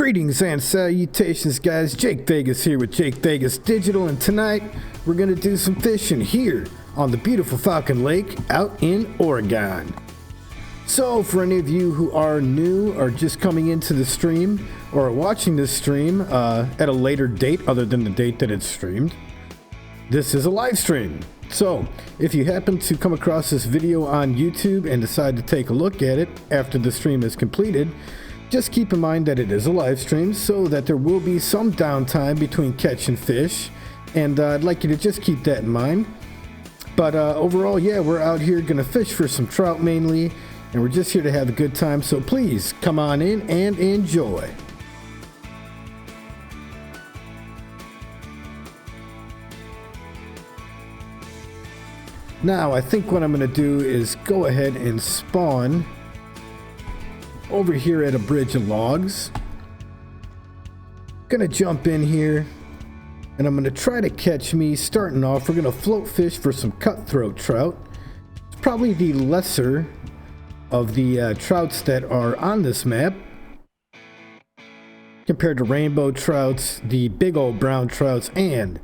Greetings and salutations, guys. Jake Vegas here with Jake Vegas Digital, and tonight we're going to do some fishing here on the beautiful Falcon Lake out in Oregon. So for any of you who are new or just coming into the stream or are watching this stream at a later date other than the date that it's streamed, this is a live stream. So if you happen to come across this video on YouTube and decide to take a look at it after the stream is completed, just keep in mind that it is a live stream, so that there will be some downtime between catching fish, and I'd like you to just keep that in mind. But overall, yeah, we're out here gonna fish for some trout mainly, and we're just here to have a good time, so please come on in and enjoy. Now, I think what I'm gonna do is go ahead and spawn over here at a bridge of logs. Gonna jump in here and I'm gonna try to catch me, starting off, we're gonna float fish for some cutthroat trout. It's probably the lesser of the trouts that are on this map compared to rainbow trouts, the big old brown trouts, and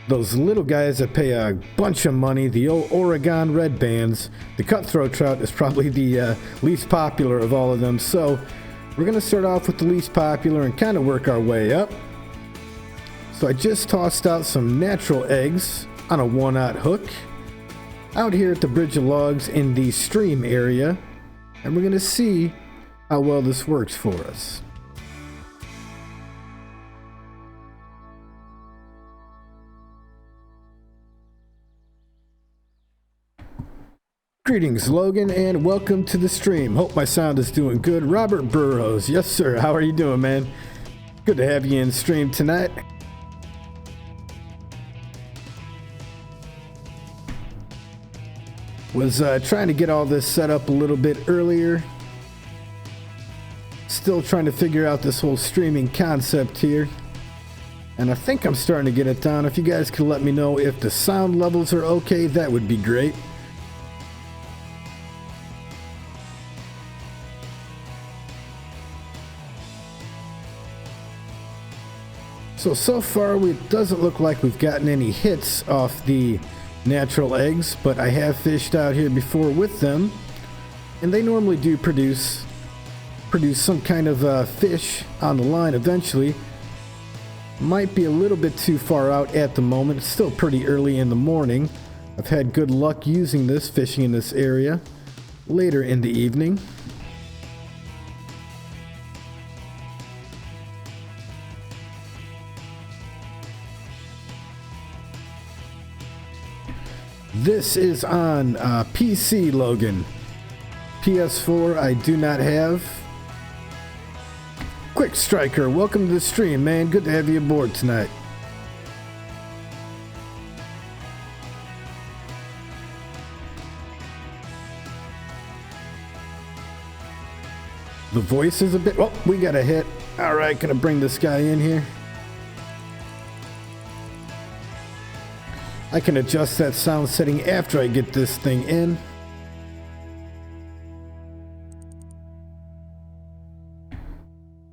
those little guys that pay a bunch of money, the old Oregon red bands. The cutthroat trout is probably the least popular of all of them. So we're gonna start off with the least popular and kind of work our way up. So I just tossed out some natural eggs on a 1/0 hook out here at the bridge of logs in the stream area. And we're gonna see how well this works for us. Greetings, Logan, and welcome to the stream. Hope my sound is doing good. Robert Burrows, yes sir, how are you doing, man? Good to have you in stream tonight. Was trying to get all this set up a little bit earlier. Still trying to figure out this whole streaming concept here. And I think I'm starting to get it down. If you guys could let me know if the sound levels are okay, that would be great. So far it doesn't look like we've gotten any hits off the natural eggs, but I have fished out here before with them, and they normally do produce some kind of fish on the line eventually. Might be a little bit too far out at the moment. It's still pretty early in the morning. I've had good luck using this, fishing in this area later in the evening. This is on PC, Logan. PS4 I do not have. Quick Striker, welcome to the stream, man. Good to have you aboard tonight. The voice is a bit... Oh, we got a hit. Alright, gonna bring this guy in here. I can adjust that sound setting after I get this thing in.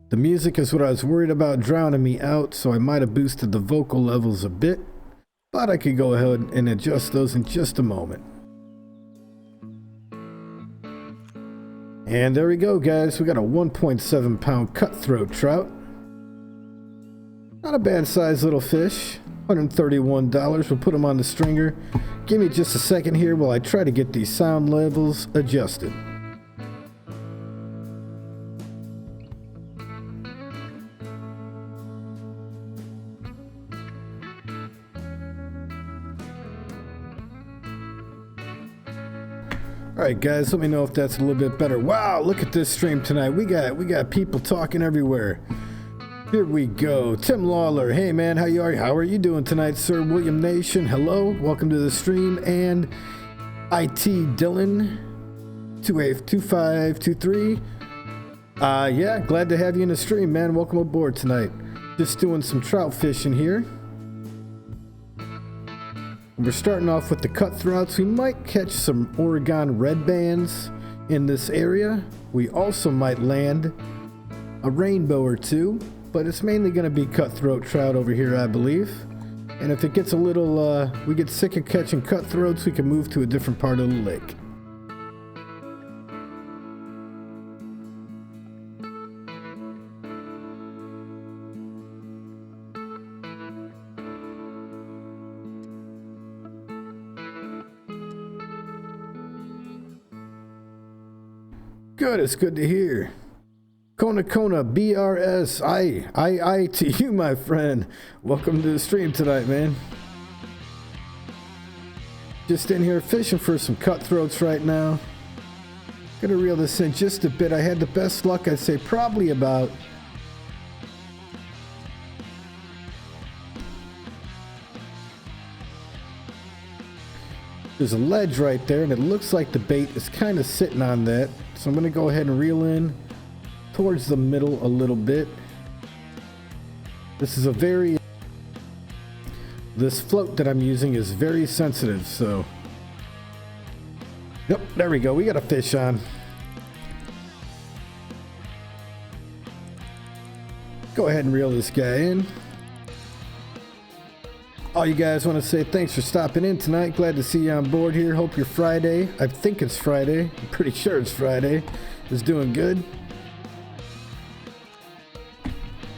The music is what I was worried about drowning me out, so I might have boosted the vocal levels a bit, but I could go ahead and adjust those in just a moment. And there we go, guys. We got a 1.7 pound cutthroat trout. Not a bad sized little fish. $131. We'll put them on the stringer. Give me just a second here while I try to get these sound levels adjusted. Alright guys, let me know if that's a little bit better. Wow, look at this stream tonight. We got people talking everywhere. Here we go. Tim Lawler, hey man, how are you doing tonight, sir? William Nation, hello, welcome to the stream. And IT Dylan 282523. Yeah, glad to have you in the stream, man. Welcome aboard tonight. Just doing some trout fishing here. We're starting off with the cutthroats. We might catch some Oregon red bands in this area. We also might land a rainbow or two, but it's mainly going to be cutthroat trout over here, I believe. And if it gets a little, we get sick of catching cutthroats, we can move to a different part of the lake. Good, it's good to hear. Kona BRS, I to you, my friend. Welcome to the stream tonight, man. Just in here fishing for some cutthroats right now. Gonna reel this in just a bit. I had the best luck, I'd say probably about there's a ledge right there, and it looks like the bait is kind of sitting on that. So I'm going to go ahead and reel in towards the middle a little bit. This float that I'm using is very sensitive, so. Yep, there we go. We got a fish on. Go ahead and reel this guy in. All you guys want to say thanks for stopping in tonight. Glad to see you on board here. Hope your Friday, I think it's Friday, I'm pretty sure it's Friday, is doing good.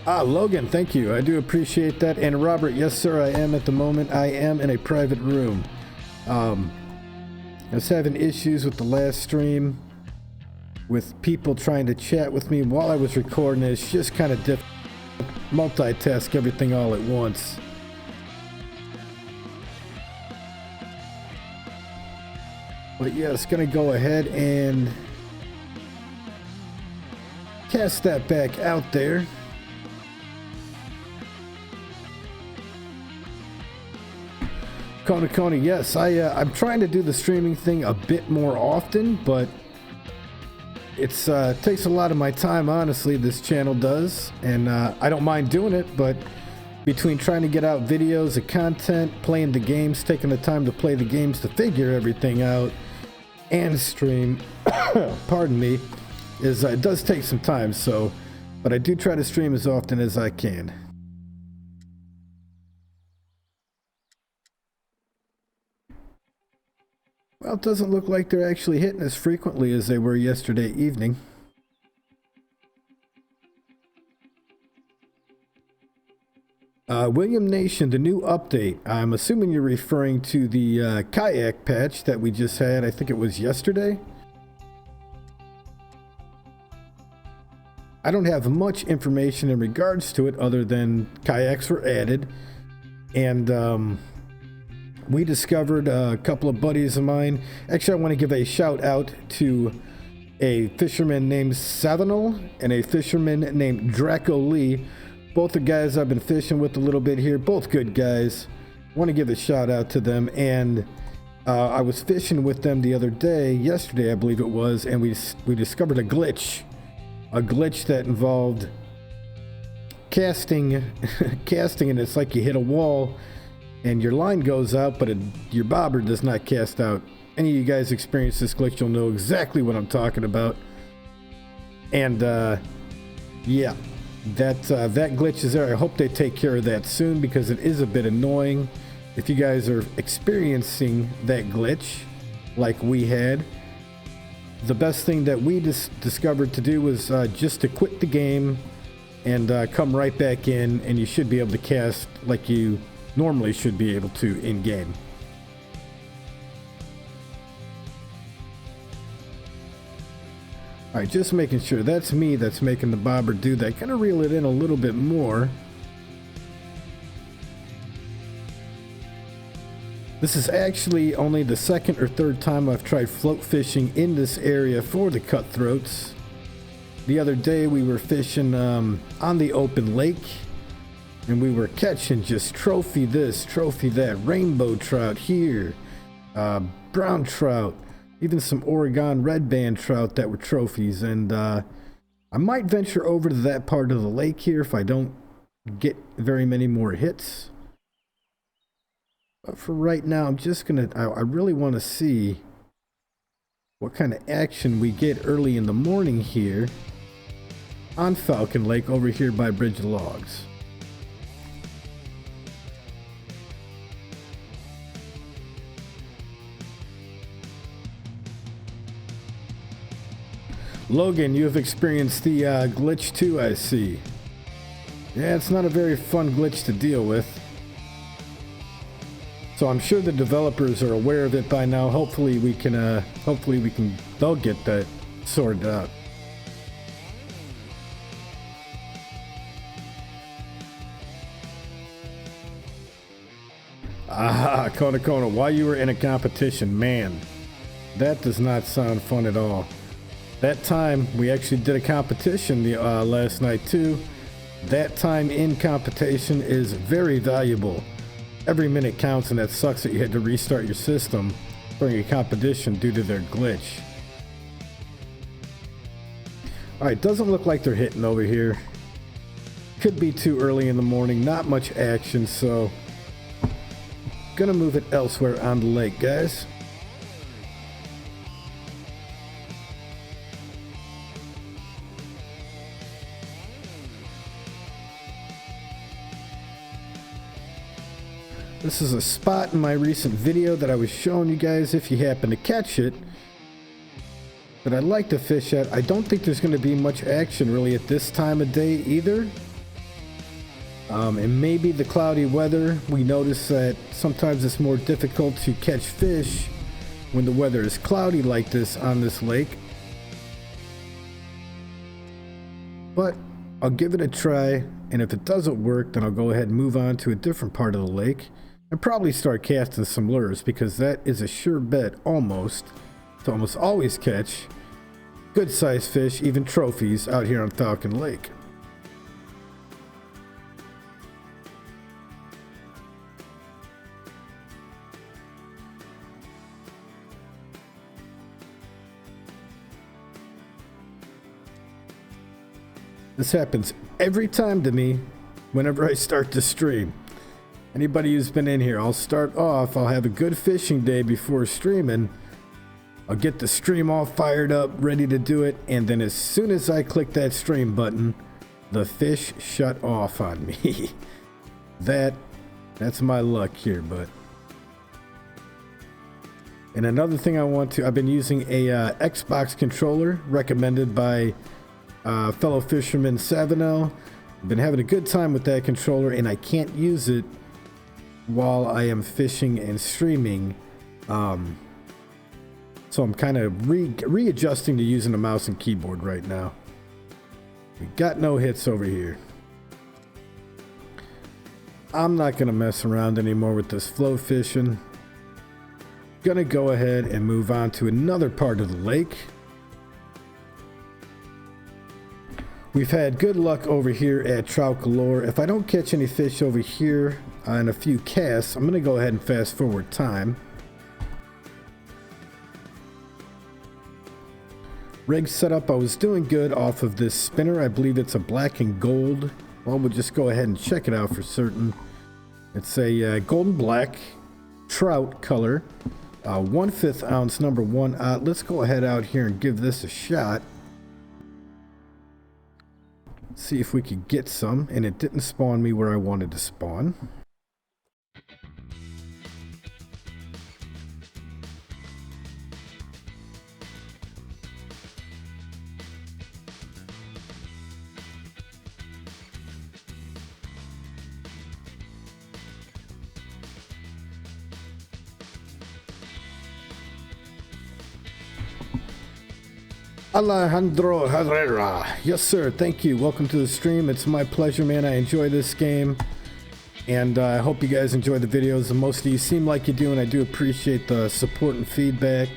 Logan, thank you. I do appreciate that. And Robert, yes sir, I am at the moment. I am in a private room. I was having issues with the last stream with people trying to chat with me while I was recording. It's just kind of difficult to multitask everything all at once. But yeah, it's going to go ahead and cast that back out there. Kona, yes, I'm trying to do the streaming thing a bit more often, but it takes a lot of my time, honestly, this channel does. And I don't mind doing it, but between trying to get out videos of content, playing the games, taking the time to play the games to figure everything out, and stream, pardon me, it does take some time, so, but I do try to stream as often as I can. Well, it doesn't look like they're actually hitting as frequently as they were yesterday evening. William Nation, the new update. I'm assuming you're referring to the kayak patch that we just had. I think it was yesterday. I don't have much information in regards to it other than kayaks were added. And we discovered a couple of buddies of mine. Actually, I want to give a shout out to a fisherman named Savinal and a fisherman named Draco Lee. Both the guys I've been fishing with a little bit here, both good guys. Want to give a shout out to them. And I was fishing with them the other day, yesterday I believe it was, and we discovered a glitch that involved casting, and it's like you hit a wall and your line goes out, but your bobber does not cast out. Any of you guys experience this glitch, you'll know exactly what I'm talking about. And yeah. That glitch is there. I hope they take care of that soon because it is a bit annoying. If you guys are experiencing that glitch like we had, the best thing that we discovered to do was just to quit the game and come right back in, and you should be able to cast like you normally should be able to in game. Alright, just making sure that's me that's making the bobber do that. Gonna reel it in a little bit more. This is actually only the second or third time I've tried float fishing in this area for the cutthroats. The other day we were fishing on the open lake, and we were catching just trophy this, trophy that, rainbow trout here, brown trout, even some Oregon red band trout that were trophies. And I might venture over to that part of the lake here if I don't get very many more hits. But for right now, I'm just gonna, I really want to see what kind of action we get early in the morning here. on Falcon Lake over here by Bridge Logs. Logan, you have experienced the glitch too, I see. Yeah, it's not a very fun glitch to deal with. So I'm sure the developers are aware of it by now. Hopefully they'll get that sorted out. Ah, Kona, while you were in a competition, man, that does not sound fun at all. That time, we actually did a competition last night too. That time in competition is very valuable. Every minute counts, and that sucks that you had to restart your system during a competition due to their glitch. Alright, doesn't look like they're hitting over here. Could be too early in the morning, not much action, so gonna move it elsewhere on the lake, guys. This is a spot in my recent video that I was showing you guys if you happen to catch it that I'd like to fish at. I don't think there's going to be much action really at this time of day either. And maybe the cloudy weather. We notice that sometimes it's more difficult to catch fish when the weather is cloudy like this on this lake. But I'll give it a try, and if it doesn't work, then I'll go ahead and move on to a different part of the lake and probably start casting some lures, because that is a sure bet almost to almost always catch good sized fish, even trophies, out here on Falcon Lake. This happens every time to me whenever I start to stream. Anybody who's been in here, I'll start off, I'll have a good fishing day before streaming. I'll get the stream all fired up, ready to do it, and then as soon as I click that stream button, the fish shut off on me. That's my luck here, but. And another thing I've been using a Xbox controller recommended by fellow fisherman Savinel. I've been having a good time with that controller, and I can't use it while I am fishing and streaming. So I'm kind of readjusting to using a mouse and keyboard right now. We got no hits over here. I'm not going to mess around anymore with this flow fishing. Gonna go ahead and move on to another part of the lake. We've had good luck over here at Trout Galore. If I don't catch any fish over here on a few casts, I'm going to go ahead and fast forward time. Rig setup, I was doing good off of this spinner. I believe it's a black and gold. Well, we'll just go ahead and check it out for certain. It's a golden black trout color, 1/5 ounce number 1 aught. Let's go ahead out here and give this a shot. See if we could get some, and it didn't spawn me where I wanted to spawn. Alejandro Herrera. Yes, sir. Thank you. Welcome to the stream. It's my pleasure, man. I enjoy this game. And I hope you guys enjoy the videos. And most of you seem like you do, and I do appreciate the support and feedback.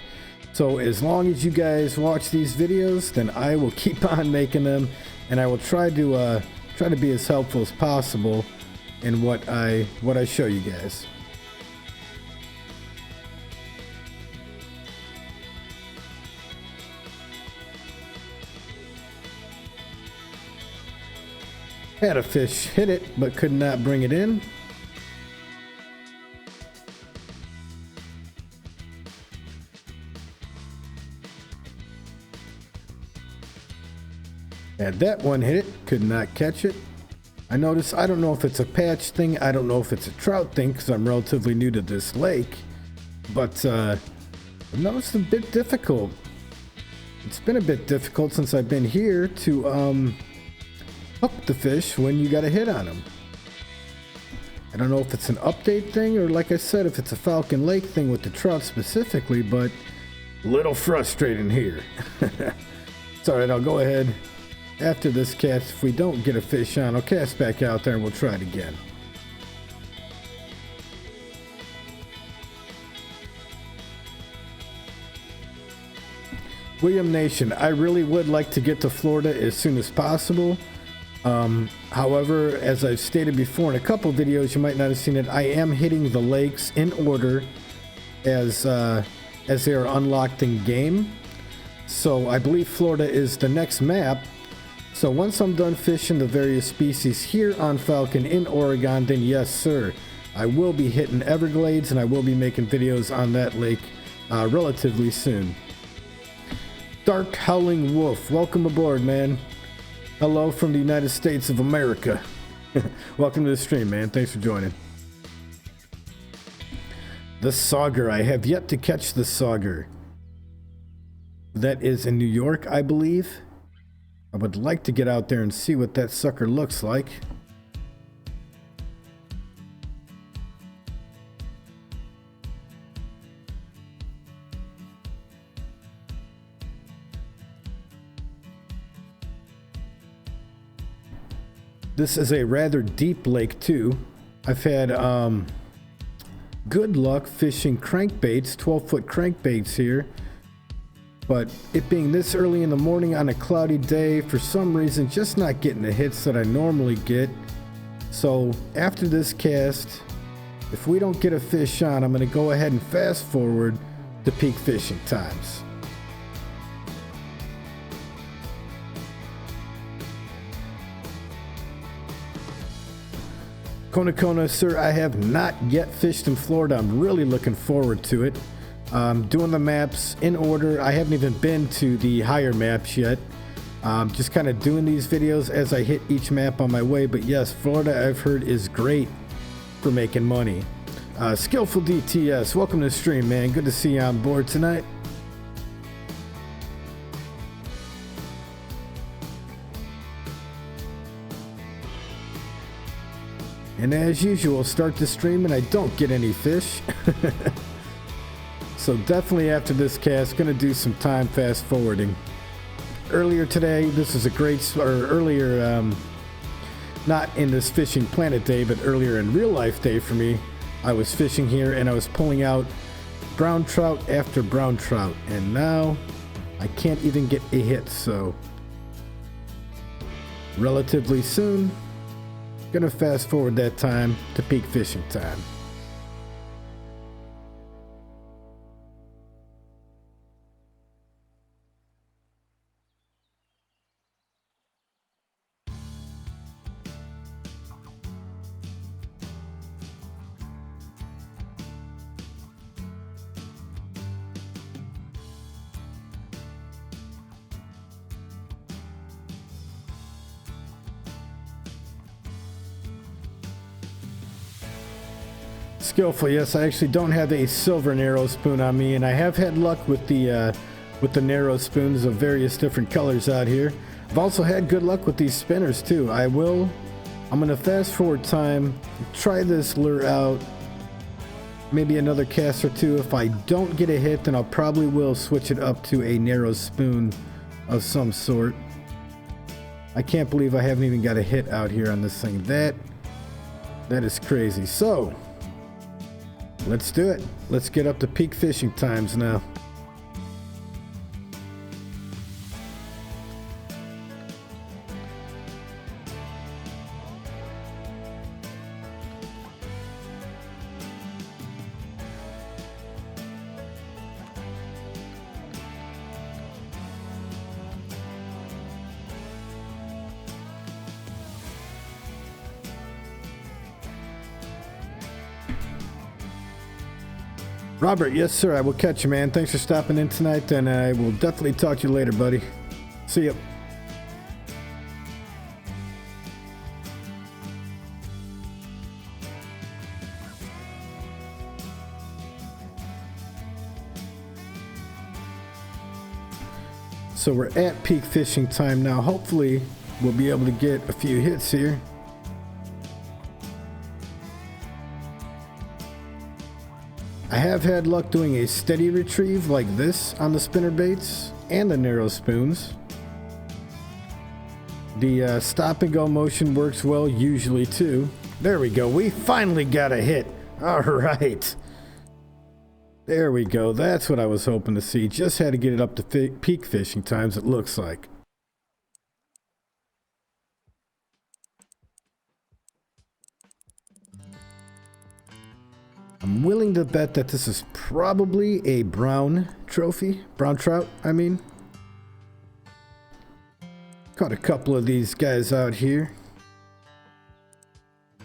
So as long as you guys watch these videos, then I will keep on making them. And I will try to be as helpful as possible in what I show you guys. Had a fish hit it, but could not bring it in. Had that one hit it, could not catch it. I noticed, I don't know if it's a patch thing, I don't know if it's a trout thing because I'm relatively new to this lake, but I noticed it's a bit difficult. It's been a bit difficult since I've been here to hook the fish when you got a hit on them. I don't know if it's an update thing or, like I said, if it's a Falcon Lake thing with the trout specifically, but a little frustrating here. It's alright, I'll go ahead. After this cast, if we don't get a fish on, I'll cast back out there and we'll try it again. William Nation, I really would like to get to Florida as soon as possible. However, as I've stated before in a couple videos, you might not have seen it, I am hitting the lakes in order as they are unlocked in game. So I believe Florida is the next map. So once I'm done fishing the various species here on Falcon in Oregon, then yes sir, I will be hitting Everglades and I will be making videos on that lake relatively soon. Dark Howling Wolf, welcome aboard, man. Hello from the United States of America. Welcome to the stream, man. Thanks for joining. The Sauger, I have yet to catch the Sauger. That is in New York, I believe. I would like to get out there and see what that sucker looks like. This is a rather deep lake too. I've had good luck fishing crankbaits, 12-foot crankbaits here. But it being this early in the morning on a cloudy day, for some reason, just not getting the hits that I normally get. So after this cast, if we don't get a fish on, I'm going to go ahead and fast forward to peak fishing times. Kona, sir, I have not yet fished in Florida. I'm really looking forward to it. Doing the maps in order. I haven't even been to the higher maps yet. Just kind of doing these videos as I hit each map on my way. But yes, Florida I've heard is great for making money. Skillful DTS, welcome to the stream, man. Good to see you on board tonight. And as usual, start the stream and I don't get any fish. So definitely after this cast, gonna do some time fast forwarding. Earlier today, this was a great, or earlier, not in this Fishing Planet day, but earlier in real life day for me, I was fishing here and I was pulling out brown trout after brown trout. And now I can't even get a hit, so relatively soon, gonna fast forward that time to peak fishing time. Skillful, yes, I actually don't have a silver narrow spoon on me, and I have had luck with the narrow spoons of various different colors out here. I've also had good luck with these spinners too. I'm gonna fast forward time, try this lure out, maybe another cast or two. If I don't get a hit, then I'll probably will switch it up to a narrow spoon of some sort. I can't believe I haven't even got a hit out here on this thing. That is crazy. So let's do it. Let's get up to peak fishing times now. Robert, yes sir, I will catch you, man. Thanks for stopping in tonight, and I will definitely talk to you later, buddy. See ya. So we're at peak fishing time now. Hopefully we'll be able to get a few hits here. I have had luck doing a steady retrieve like this on the spinner baits and the narrow spoons. The stop and go motion works well usually too. There we go. We finally got a hit. All right. There we go. That's what I was hoping to see. Just had to get it up to peak fishing times, it looks like. I'm willing to bet that this is probably a brown trophy. Brown trout, I mean. Caught a couple of these guys out here.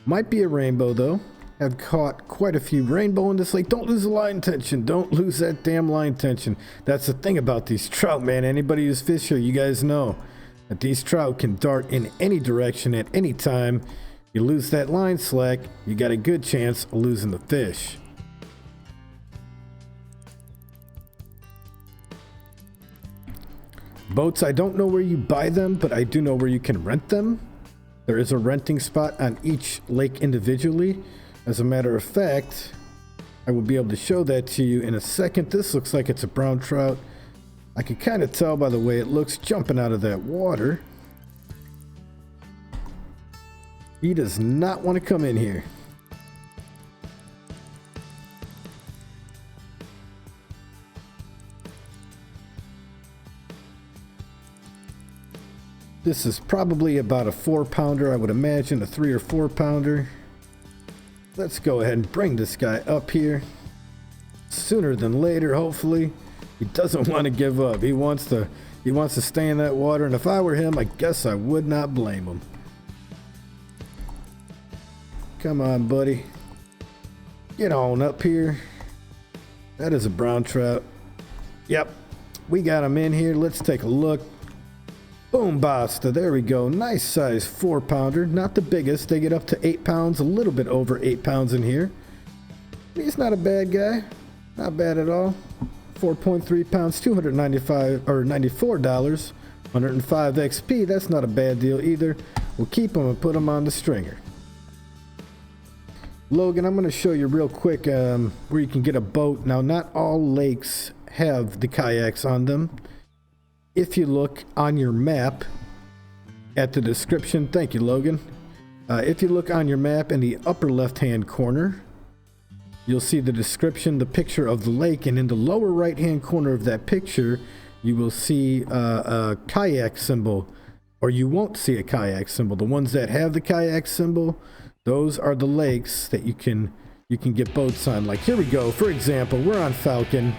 Might be a rainbow though. Have caught quite a few rainbow in this lake. Don't lose the line tension. Don't lose that damn line tension. That's the thing about these trout, man. Anybody who's fished here, you guys know that these trout can dart in any direction at any time. You lose that line slack, you got a good chance of losing the fish. Boats, I don't know where you buy them, but I do know where you can rent them. There is a renting spot on each lake individually. As a matter of fact, I will be able to show that to you in a second. This looks like it's a brown trout. I can kind of tell by the way it looks jumping out of that water. He does not want to come in here. This is probably about a 4-pounder, I would imagine, a 3 or 4-pounder. Let's go ahead and bring this guy up here. Sooner than later, hopefully. He doesn't want to give up. He wants to stay in that water, and if I were him, I guess I would not blame him. Come on, buddy. Get on up here. That is a brown trout. Yep, we got him in here. Let's take a look. Boom, basta. There we go. Nice size 4-pounder. Not the biggest. They get up to 8 pounds, a little bit over 8 pounds in here. He's not a bad guy. Not bad at all. 4.3 pounds, $295 or $94. 105 XP. That's not a bad deal either. We'll keep him and put him on the stringer. Logan, I'm going to show you real quick where you can get a boat. Now, not all lakes have the kayaks on them. If you look on your map at the description, thank you, Logan. If you look on your map in the upper left-hand corner, you'll see the description, the picture of the lake, and in the lower right-hand corner of that picture, you will see a kayak symbol, or you won't see a kayak symbol. The ones that have the kayak symbol, those are the lakes that you can get boats on. Like here we go. For example, we're on Falcon.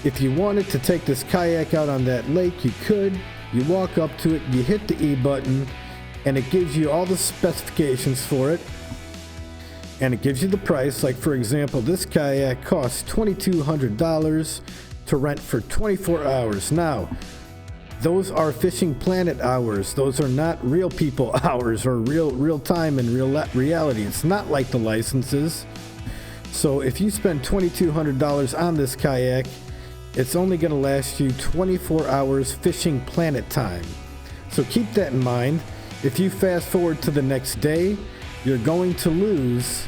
If you wanted to take this kayak out on that lake, you could. You walk up to it, you hit the E button, and it gives you all the specifications for it. And it gives you the price. Like for example, this kayak costs $2,200 to rent for 24 hours. Now, those are Fishing Planet hours. Those are not real people hours or real time and reality. It's not like the licenses. So if you spend $2,200 on this kayak, it's only going to last you 24 hours Fishing Planet time. So keep that in mind. If you fast forward to the next day, you're going to lose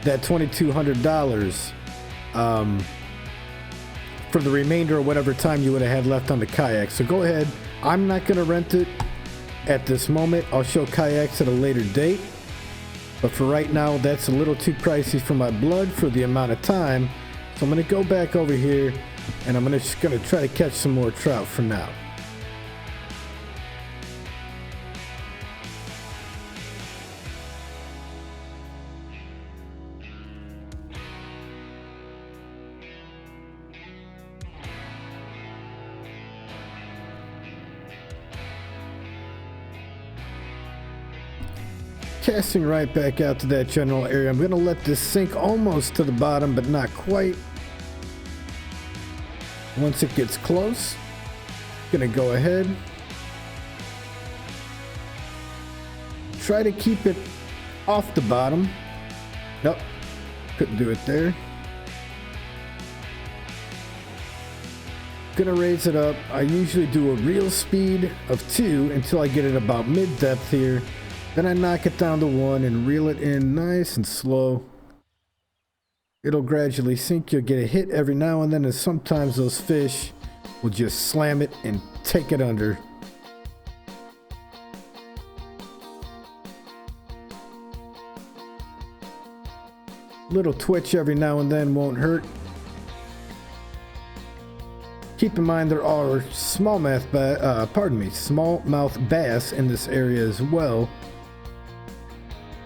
that $2,200 for the remainder of whatever time you would have had left on the kayak. So go ahead. I'm not going to rent it at this moment. I'll show kayaks at a later date. But for right now, that's a little too pricey for my blood for the amount of time. So I'm going to go back over here and I'm just going to try to catch some more trout for now. Casting right back out to that general area. I'm going to let this sink almost to the bottom, but not quite. Once it gets close, I'm going to go ahead. Try to keep it off the bottom. Nope, couldn't do it there. Gonna raise it up. I usually do a reel speed of 2 until I get it about mid-depth here. Then I knock it down to 1 and reel it in nice and slow. It'll gradually sink. You'll get a hit every now and then, and sometimes those fish will just slam it and take it under. Little twitch every now and then won't hurt. Keep in mind there are smallmouth bass in this area as well,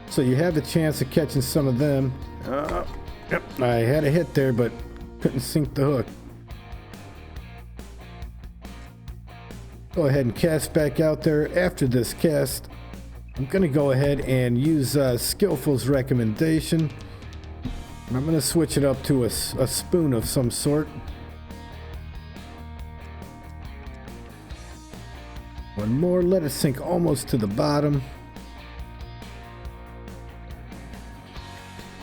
so you have the chance of catching some of them. Yep, I had a hit there, but couldn't sink the hook. Go ahead and cast back out there. After this cast, I'm going to go ahead and use Skillful's recommendation. And I'm going to switch it up to a spoon of some sort. One more, let it sink almost to the bottom.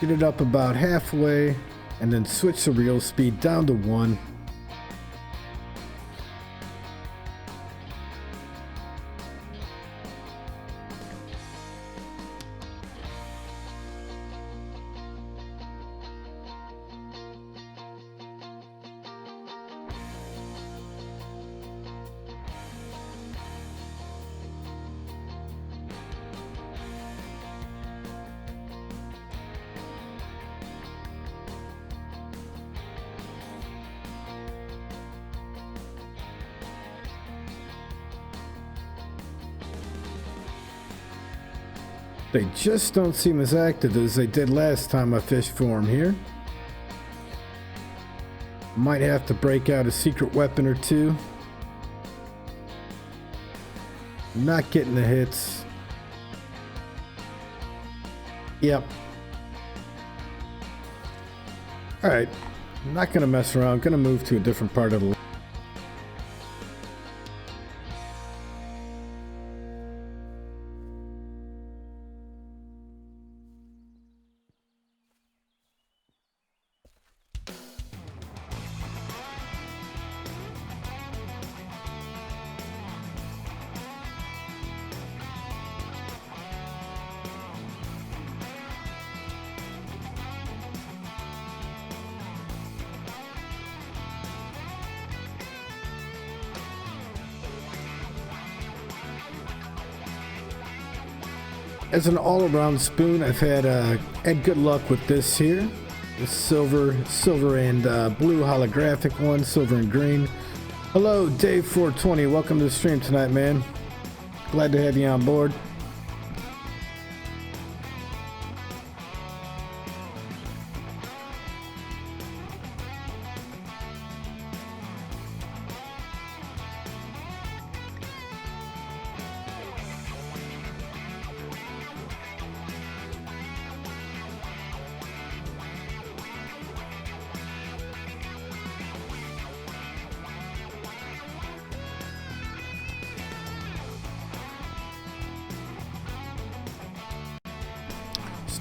Get it up about halfway, and then switch the reel speed down to 1. They just don't seem as active as they did last time I fished for them here. Might have to break out a secret weapon or two. Not getting the hits. Yep. Alright, I'm not gonna mess around, gonna move to a different part of the lake. As an all-around spoon, I've had good luck with this here. The silver and blue holographic one, silver and green. Hello, Dave 420. Welcome to the stream tonight, man. Glad to have you on board.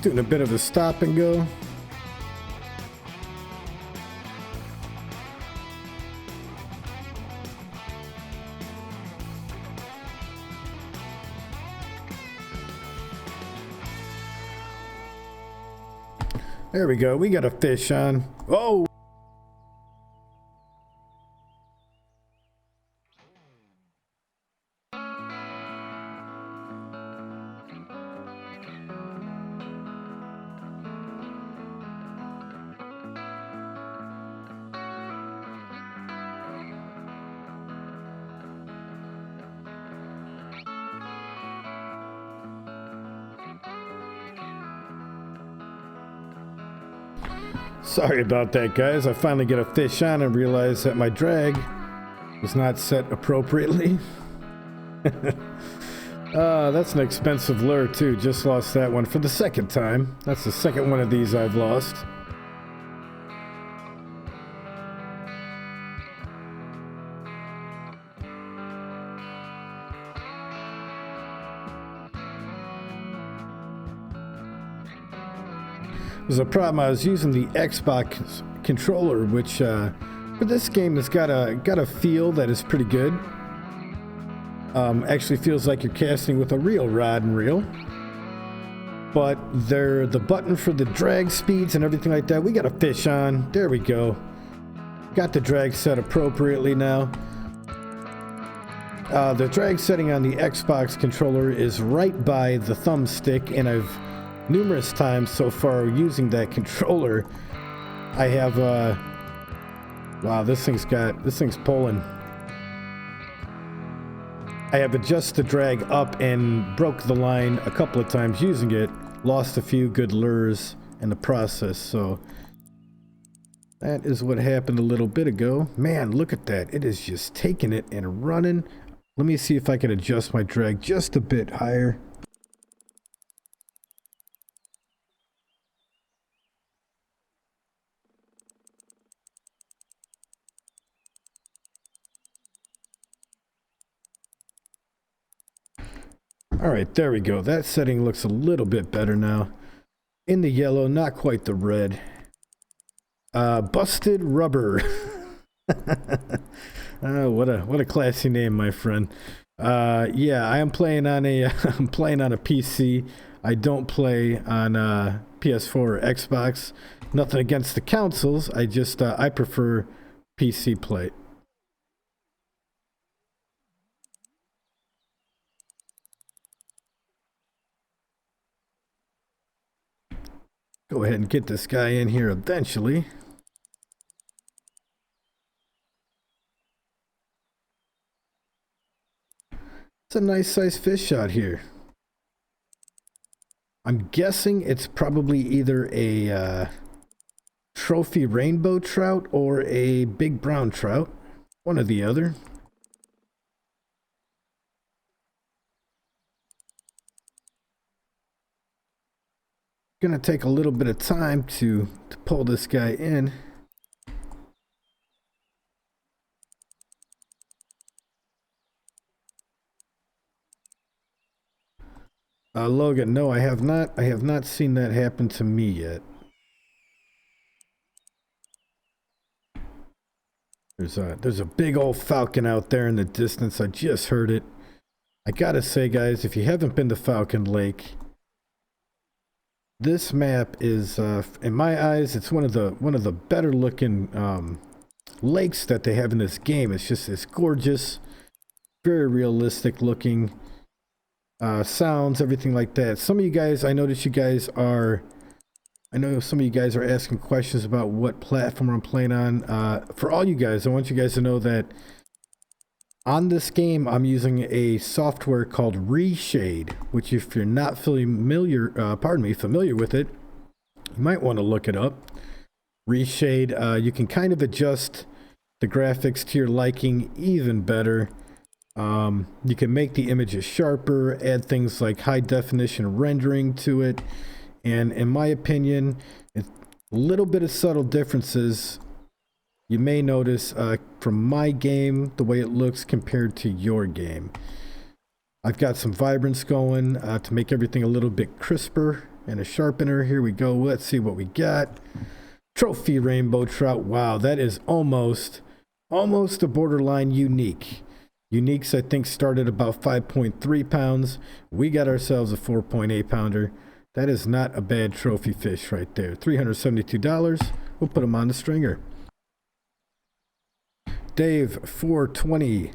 Doing a bit of a stop and go. There we go. We got a fish on. Oh! Sorry about that, guys. I finally get a fish on and realize that my drag was not set appropriately. That's an expensive lure too. Just lost that one for the second time. That's the second one of these I've lost. There's a problem. I was using the Xbox controller, which But this game has got a feel that is pretty good. Actually feels like you're casting with a real rod and reel. But the button for the drag speeds and everything like that, we got a fish on. There we go. Got the drag set appropriately now. The drag setting on the Xbox controller is right by the thumbstick, and I've numerous times so far using that controller. I have wow, this thing's pulling. I have adjusted the drag up and broke the line a couple of times using it. Lost a few good lures in the process, so that is what happened a little bit ago. Man, look at that. It is just taking it and running. Let me see if I can adjust my drag just a bit higher. All right, there we go. That setting looks a little bit better now. In the yellow, not quite the red. Busted Rubber. Oh, what a classy name, my friend. Yeah, I am playing on a I'm playing on a PC. I don't play on PS4 or Xbox. Nothing against the consoles. I just I prefer PC play. Go ahead and get this guy in here eventually. It's a nice size fish out here. I'm guessing it's probably either a trophy rainbow trout or a big brown trout. One or the other. Gonna take a little bit of time to pull this guy in. Logan, no, I have not seen that happen to me yet. There's a big old falcon out there in the distance. I just heard it. I gotta say, guys, if you haven't been to Falcon Lake, this map is, in my eyes, it's one of the better looking lakes that they have in this game. It's gorgeous, very realistic looking. Sounds, everything like that. Some of you guys, I know some of you guys are asking questions about what platform I'm playing on. For all you guys, I want you guys to know that on this game, I'm using a software called Reshade, which if you're not familiar with it, you might want to look it up. Reshade, you can kind of adjust the graphics to your liking even better. You can make the images sharper, add things like high definition rendering to it, and in my opinion, a little bit of subtle differences you may notice from my game, the way it looks compared to your game. I've got some vibrance going to make everything a little bit crisper and a sharpener. Here we go. Let's see what we got. Trophy rainbow trout. Wow, that is almost a borderline unique. Uniques, I think, started about 5.3 pounds. We got ourselves a 4.8 pounder. That is not a bad trophy fish right there. $372. We'll put them on the stringer. Dave, 420.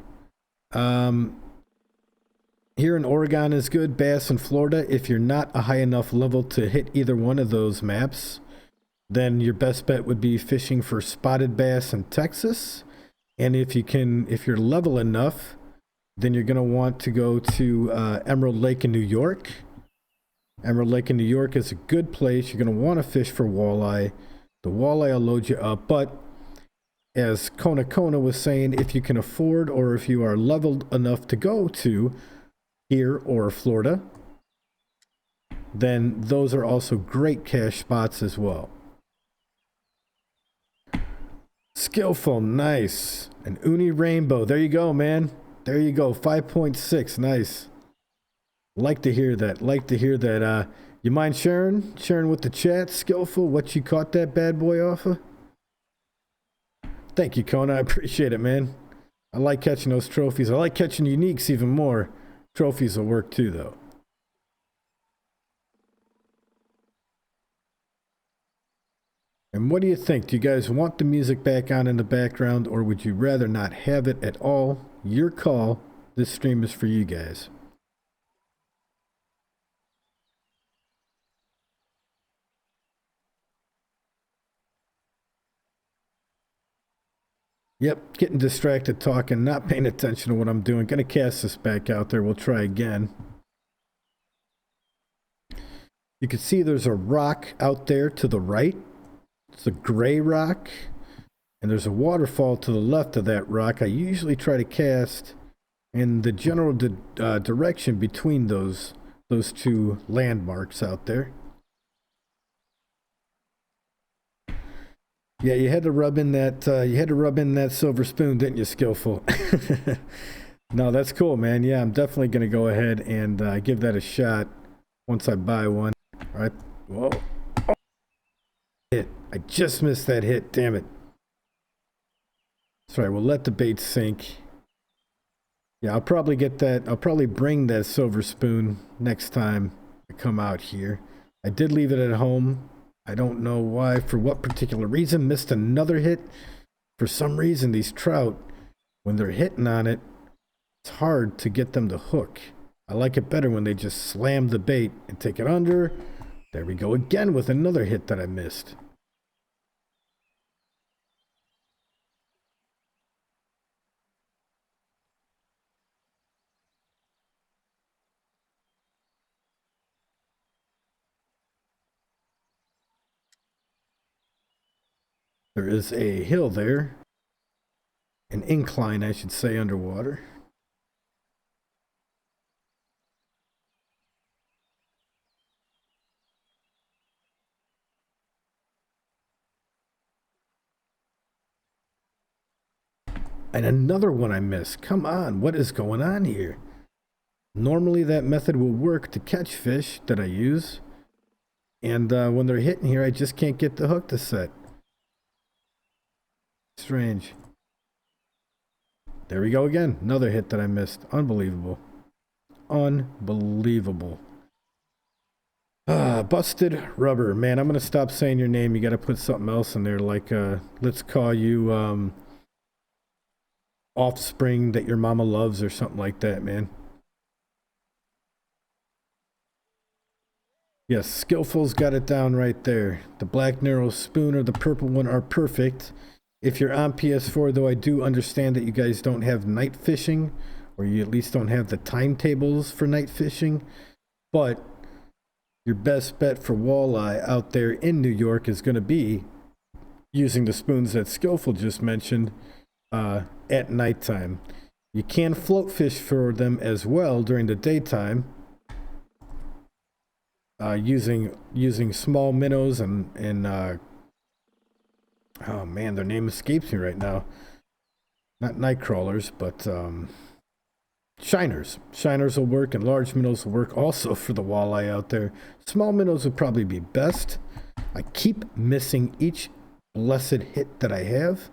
Here in Oregon is good. Bass in Florida. If you're not a high enough level to hit either one of those maps, then your best bet would be fishing for spotted bass in Texas. And if you're level enough, then you're going to want to go to Emerald Lake in New York. Emerald Lake in New York is a good place. You're going to want to fish for walleye. The walleye will load you up. But as Kona was saying, if you can afford or if you are leveled enough to go to here or Florida, then those are also great cash spots as well. Skillful, nice. An uni rainbow. There you go, man. There you go. 5.6. Nice. Like to hear that. You mind sharing with the chat, Skillful, what you caught that bad boy off of? Thank you, Kona. I appreciate it, man. I like catching those trophies. I like catching uniques even more. Trophies will work too, though. And what do you think? Do you guys want the music back on in the background, or would you rather not have it at all? Your call. This stream is for you guys. Yep, getting distracted talking, not paying attention to what I'm doing. Gonna cast this back out there. We'll try again. You can see there's a rock out there to the right. It's a gray rock. And there's a waterfall to the left of that rock. I usually try to cast in the general direction between those two landmarks out there. Yeah, you had to rub in that silver spoon, didn't you, Skillful? No, that's cool, man. Yeah, I'm definitely gonna go ahead and give that a shot once I buy one. All right. Whoa. Oh. Hit. I just missed that hit. Damn it. That's right. We'll let the bait sink. Yeah, I'll probably get that. I'll probably bring that silver spoon next time I come out here. I did leave it at home. I don't know why, for what particular reason. Missed another hit. For some reason, these trout, when they're hitting on it, it's hard to get them to hook. I like it better when they just slam the bait and take it under. There we go again with another hit that I missed. There is a hill there. An incline, I should say, underwater. And another one I missed. Come on, what is going on here? Normally that method will work to catch fish that I use. And when they're hitting here, I just can't get the hook to set. Strange. There we go again. Another hit that I missed. Unbelievable. Unbelievable. Busted rubber. Man, I'm going to stop saying your name. You got to put something else in there. Like, let's call you offspring that your mama loves or something like that, man. Yes, Skillful's got it down right there. The black narrow spoon or the purple one are perfect. If you're on PS4, though, I do understand that you guys don't have night fishing, or you at least don't have the timetables for night fishing. But your best bet for walleye out there in New York is going to be using the spoons that Skillful just mentioned at nighttime. You can float fish for them as well during the daytime, using small minnows and oh man, their name escapes me right now. Not night crawlers, but shiners. Shiners will work, and large minnows will work also for the walleye out there. Small minnows would probably be best. I keep missing each blessed hit that I have.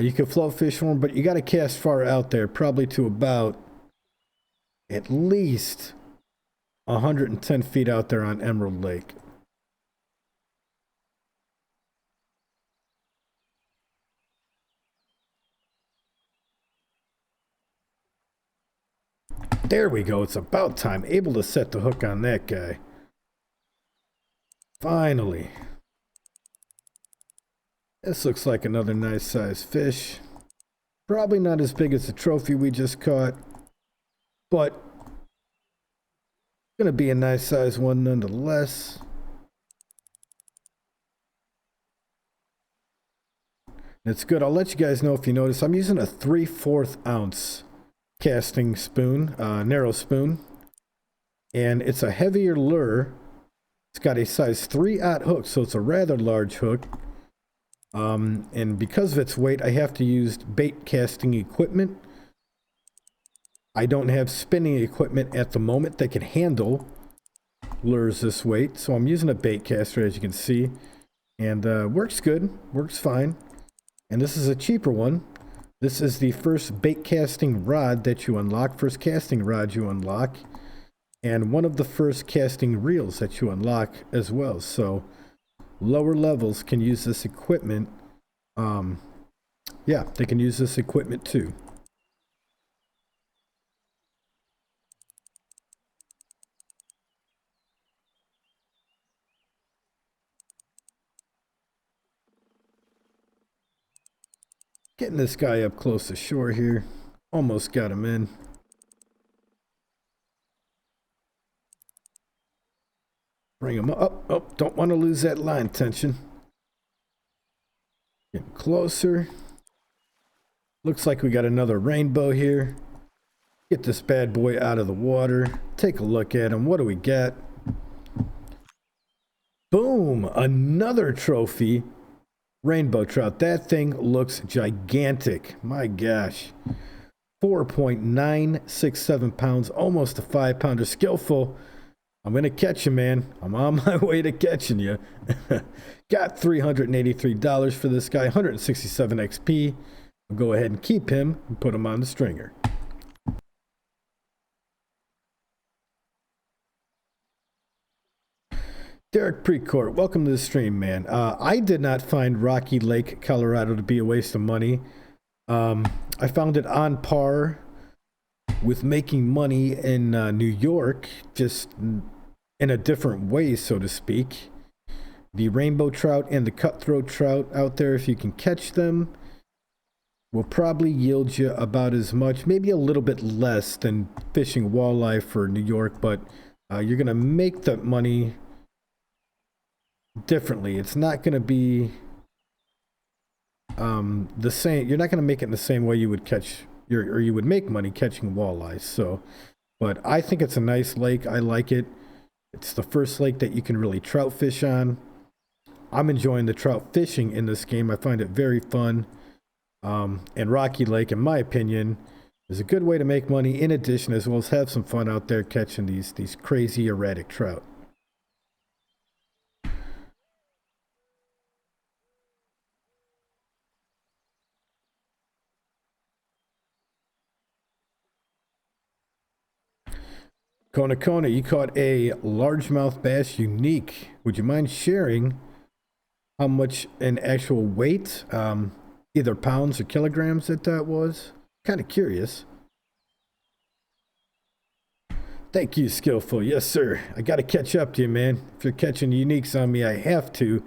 You can float fish for them, but you got to cast far out there, probably to about at least 110 feet out there on Emerald Lake. There we go. It's about time. Able to set the hook on that guy. Finally. This looks like another nice sized fish. Probably not as big as the trophy we just caught, but gonna be a nice sized one nonetheless. It's good. I'll let you guys know if you notice. I'm using a 3/4 ounce casting spoon, narrow spoon, and it's a heavier lure. It's got a size 3/0 hook, so it's a rather large hook. And because of its weight, I have to use bait casting equipment. I don't have spinning equipment at the moment that can handle lures this weight, so I'm using a bait caster, as you can see. And works good, works fine. And this is a cheaper one. This is the first bait casting rod that you unlock, first casting rod you unlock, and one of the first casting reels that you unlock as well. So lower levels can use this equipment. Yeah, they can use this equipment too. Getting this guy up close to shore here. Almost got him in. Bring him up. Oh, don't want to lose that line tension. Getting closer. Looks like we got another rainbow here. Get this bad boy out of the water. Take a look at him. What do we get? Boom! Another trophy. Rainbow trout. That thing looks gigantic. My gosh. 4.967 pounds. Almost a 5-pounder. Skillful. I'm going to catch you, man. I'm on my way to catching you. Got $383 for this guy. 167 XP. I'll go ahead and keep him and put him on the stringer. Derek Precourt, welcome to the stream, man. I did not find Rocky Lake, Colorado to be a waste of money. I found it on par with making money in New York, just in a different way, so to speak. The rainbow trout and the cutthroat trout out there, if you can catch them, will probably yield you about as much, maybe a little bit less than fishing walleye for New York, but you're going to make that money differently. It's not going to be the same. You're not going to make it in the same way you would catch or you would make money catching walleyes. So, but I think it's a nice lake. I like it. It's the first lake that you can really trout fish on. I'm enjoying the trout fishing in this game. I find it very fun. And Rocky Lake, in my opinion, is a good way to make money in addition, as well as have some fun out there catching these crazy erratic trout. Kona, you caught a largemouth bass unique. Would you mind sharing how much in actual weight, either pounds or kilograms that was? Kind of curious. Thank you, Skillful. Yes, sir. I got to catch up to you, man. If you're catching uniques on me, I have to.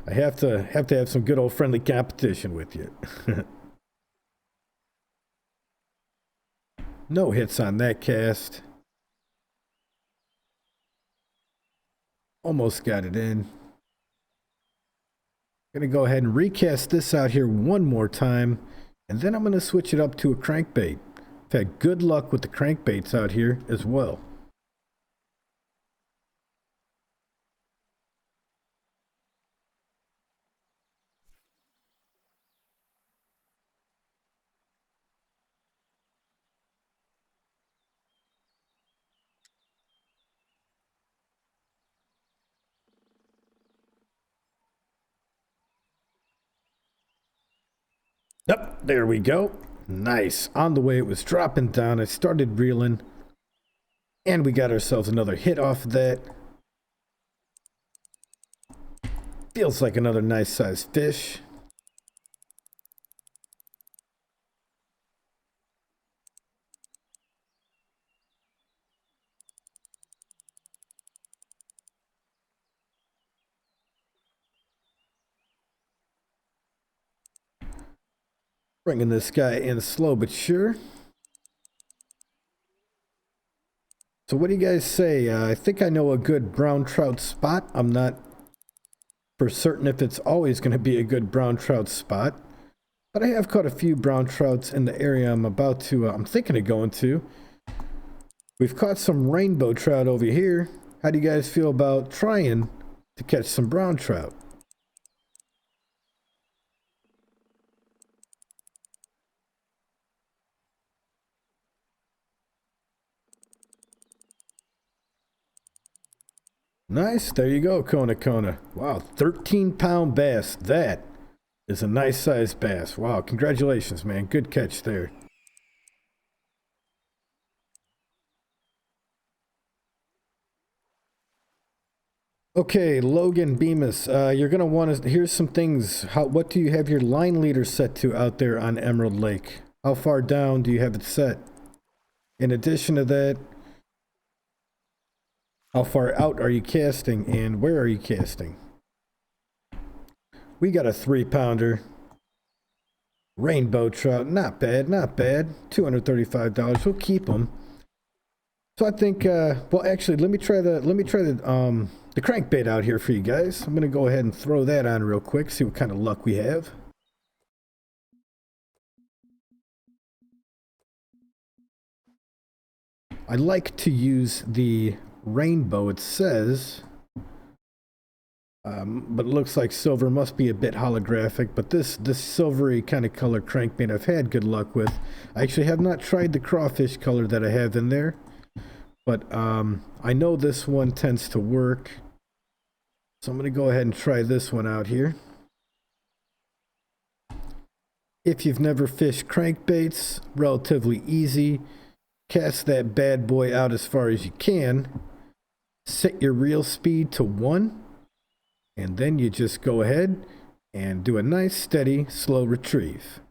I have to have some good old friendly competition with you. No hits on that cast. Almost got it in. Gonna go ahead and recast this out here one more time, and then I'm gonna switch it up to a crankbait. I've had good luck with the crankbaits out here as well. Yep, there we go. Nice. On the way it was dropping down, I started reeling, and we got ourselves another hit off of that. Feels like another nice sized fish. Bringing this guy in slow but sure. So what do you guys say? I think I know a good brown trout spot. I'm not for certain if it's always going to be a good brown trout spot, but I have caught a few brown trouts in the area I'm thinking of going to. We've caught some rainbow trout over here. How do you guys feel about trying to catch some brown trout? Nice. There you go, Kona Kona. Wow, 13-pound bass. That is a nice sized bass. Wow, congratulations, man. Good catch there. Okay, Logan Bemis, you're gonna want to. Here's some things. What do you have your line leader set to out there on Emerald Lake? How far down do you have it set? In addition to that, how far out are you casting, and where are you casting? We got a 3-pounder. Rainbow trout, not bad, not bad. $235. We'll keep them. So I think, well, actually, let me try the crankbait out here for you guys. I'm gonna go ahead and throw that on real quick, see what kind of luck we have. I like to use the rainbow, it says, but it looks like silver, must be a bit holographic. But this silvery kind of color crankbait I've had good luck with. I actually have not tried the crawfish color that I have in there, but I know this one tends to work. So I'm going to go ahead and try this one out here. If you've never fished crankbaits, relatively easy. Cast that bad boy out as far as you can. Set your reel speed to 1. And then you just go ahead and do a nice, steady, slow retrieve.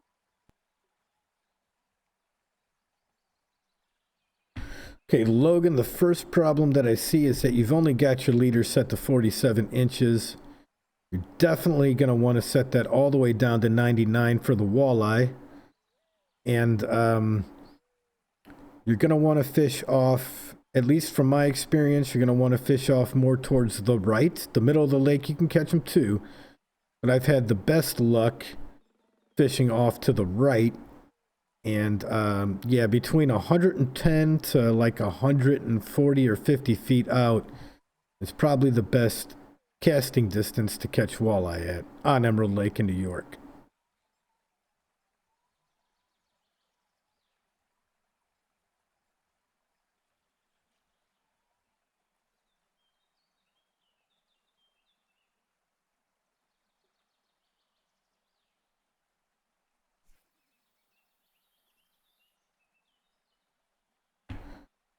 Okay, Logan, the first problem that I see is that you've only got your leader set to 47 inches. You're definitely going to want to set that all the way down to 99 for the walleye. And you're going to want to fish off, at least from my experience, you're going to want to fish off more towards the right. The middle of the lake, you can catch them too. But I've had the best luck fishing off to the right. And yeah, between 110 to like 140 or 50 feet out is probably the best casting distance to catch walleye at on Emerald Lake in New York.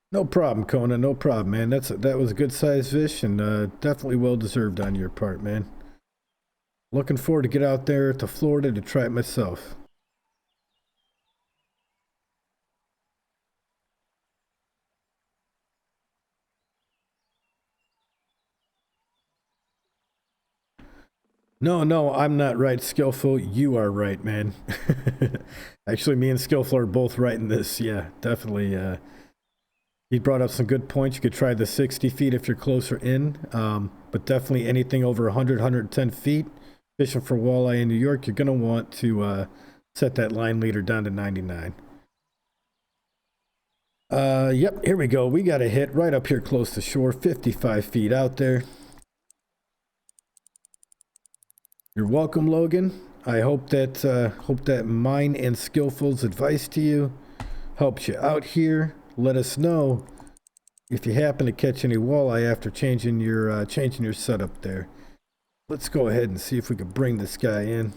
No problem, Kona. No problem, man. That was a good sized fish, and definitely well deserved on your part, man. Looking forward to get out there to Florida to try it myself. No, I'm not right, Skillful. You are right, man. Actually, me and Skillful are both right in this. Yeah, definitely. He brought up some good points. You could try the 60 feet if you're closer in, but definitely anything over 100, 110 feet, fishing for walleye in New York, you're going to want to set that line leader down to 99. Yep, here we go. We got a hit right up here close to shore, 55 feet out there. You're welcome, Logan. I hope that mine and Skillful's advice to you helps you out here. Let us know if you happen to catch any walleye after changing your setup there. Let's go ahead and see if we can bring this guy in.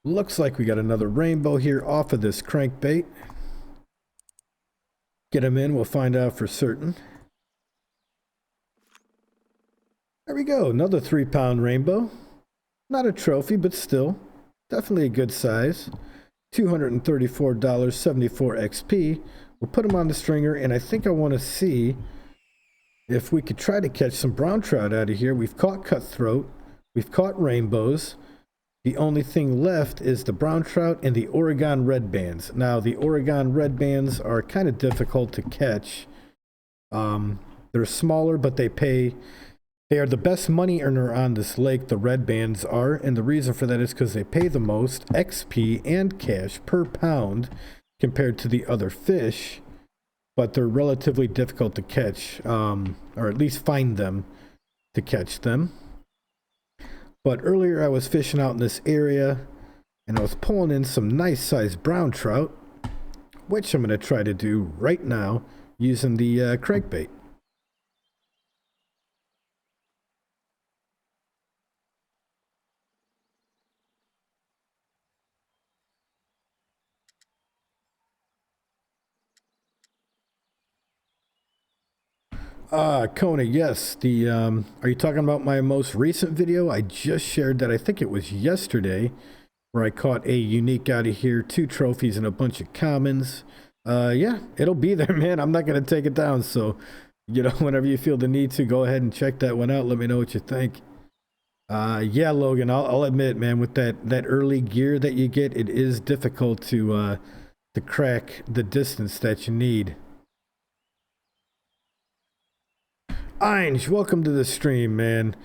Looks like we got another rainbow here off of this crankbait. Get him in, we'll find out for certain. There we go, another 3-pound rainbow. Not a trophy, but still, definitely a good size. $234.74 XP. We'll put him on the stringer, and I think I want to see if we could try to catch some brown trout out of here. We've caught cutthroat, we've caught rainbows. The only thing left is the brown trout and the Oregon red bands. Now, the Oregon red bands are kind of difficult to catch. They're smaller, but they pay. They are the best money earner on this lake, the red bands are, and the reason for that is because they pay the most XP and cash per pound compared to the other fish, but they're relatively difficult to catch, or at least find them to catch them. But earlier I was fishing out in this area, and I was pulling in some nice sized brown trout, which I'm going to try to do right now using the crankbait. Kona, yes. Are you talking about my most recent video? I just shared that, I think it was yesterday, where I caught a unique out of here, 2 trophies and a bunch of commons. Yeah, it'll be there, man. I'm not going to take it down. So, whenever you feel the need to, go ahead and check that one out. Let me know what you think. Yeah, Logan, I'll admit, man, with that early gear that you get, it is difficult to crack the distance that you need. Ainge, welcome to the stream, man.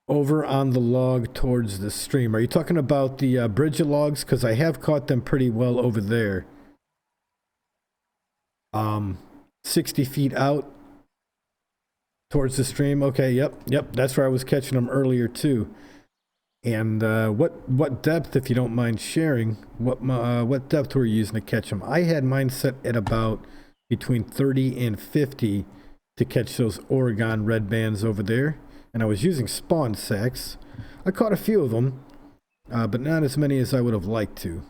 Over on the log towards the stream. Are you talking about the bridge of logs? Because I have caught them pretty well over there. 60 feet out towards the stream. Okay, yep. That's where I was catching them earlier too. And what depth, if you don't mind sharing, what depth were you using to catch them? I had mine set at about between 30 and 50 to catch those Oregon red bands over there. And I was using spawn sacks. I caught a few of them, but not as many as I would have liked to.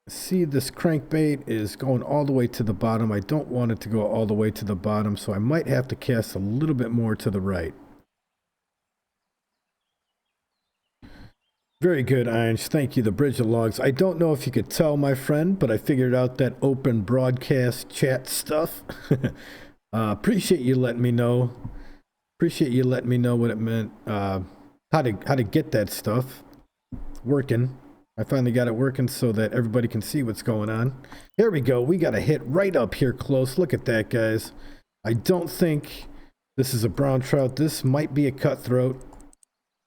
See, this crankbait is going all the way to the bottom. I don't want it to go all the way to the bottom, so I might have to cast a little bit more to the right. Very good, Irons. Thank you. The bridge of logs. I don't know if you could tell, my friend, but I figured out that open broadcast chat stuff. Appreciate you letting me know. Appreciate you letting me know what it meant. How to get that stuff working. I finally got it working so that everybody can see what's going on. Here we go. We got a hit right up here close. Look at that, guys. I don't think this is a brown trout. This might be a cutthroat.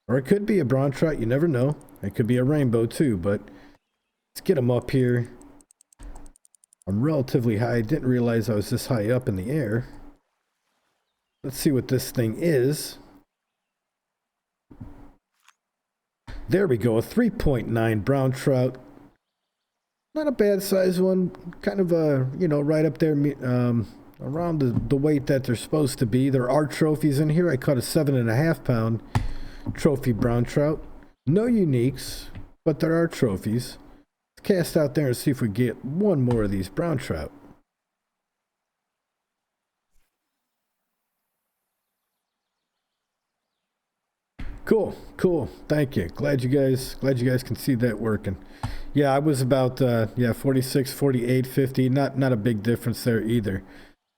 Or it could be a brown trout. You never know. It could be a rainbow too, but let's get them up here. I'm relatively high. I didn't realize I was this high up in the air. Let's see what this thing is. There we go. A 3.9 brown trout. Not a bad size one. Kind of a, right up there, around the weight that they're supposed to be. There are trophies in here. I caught a 7.5 pound trophy brown trout. No uniques, but there are trophies. Let's cast out there and see if we get one more of these brown trout. Cool. Thank you. Glad you guys can see that working. Yeah, I was about 46, 48, 50. Not a big difference there either.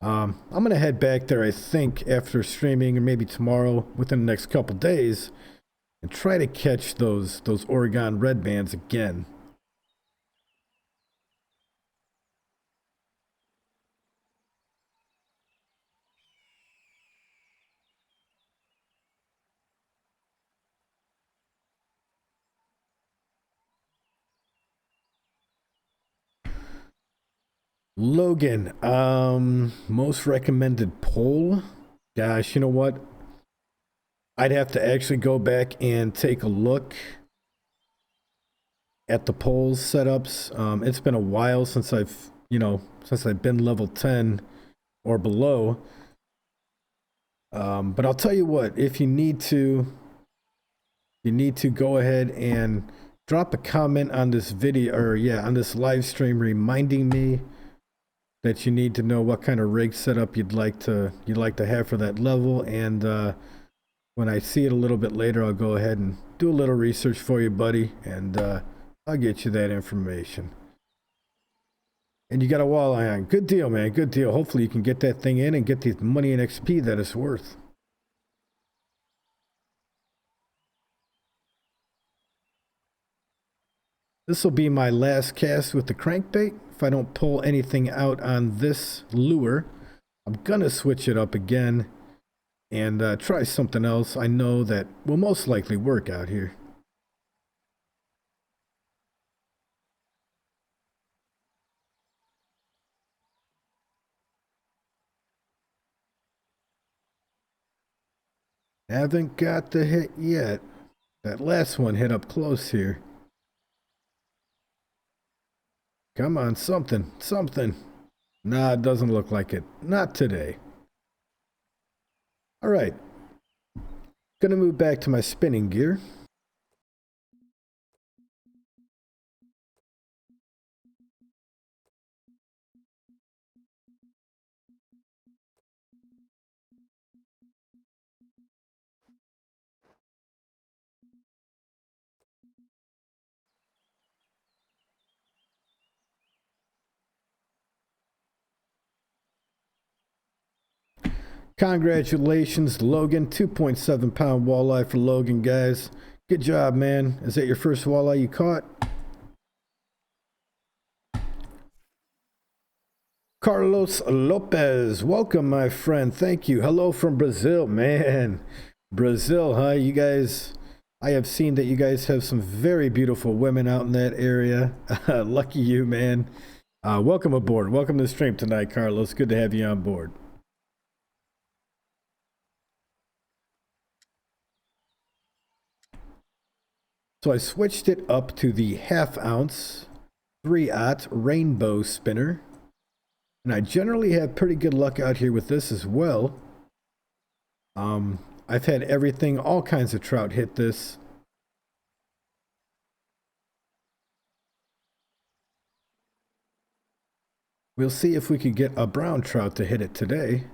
I'm gonna head back there, I think, after streaming, or maybe tomorrow, within the next couple days, and try to catch those Oregon red bands again. Logan, most recommended pole? Gosh, you know what? I'd have to actually go back and take a look at the poles setups. It's been a while since I've been level 10 or below. But I'll tell you what, if you need to go ahead and drop a comment on this video, or on this live stream, reminding me that you need to know what kind of rig setup you'd like to have for that level, and when I see it a little bit later, I'll go ahead and do a little research for you, buddy, and I'll get you that information. And you got a walleye on. Good deal, man. Good deal. Hopefully you can get that thing in and get the money and XP that it's worth. This will be my last cast with the crankbait. If I don't pull anything out on this lure, I'm gonna switch it up again and try something else I know that will most likely work out here. Haven't got the hit yet. That last one hit up close here. Come on, something, something. Nah, it doesn't look like it. Not today. All right. Gonna move back to my spinning gear. Congratulations, Logan. 2.7 pound walleye for Logan, guys. Good job, man. Is that your first walleye you caught? Carlos Lopez, welcome, my friend. Thank you. Hello from Brazil, man. Brazil, huh? You guys, I have seen that you guys have some very beautiful women out in that area. Lucky you, man. Welcome aboard. Welcome to the stream tonight, Carlos. Good to have you on board. So I switched it up to the 1/2 ounce 3/0 rainbow spinner. And I generally have pretty good luck out here with this as well. I've had everything, all kinds of trout hit this. We'll see if we could get a brown trout to hit it today.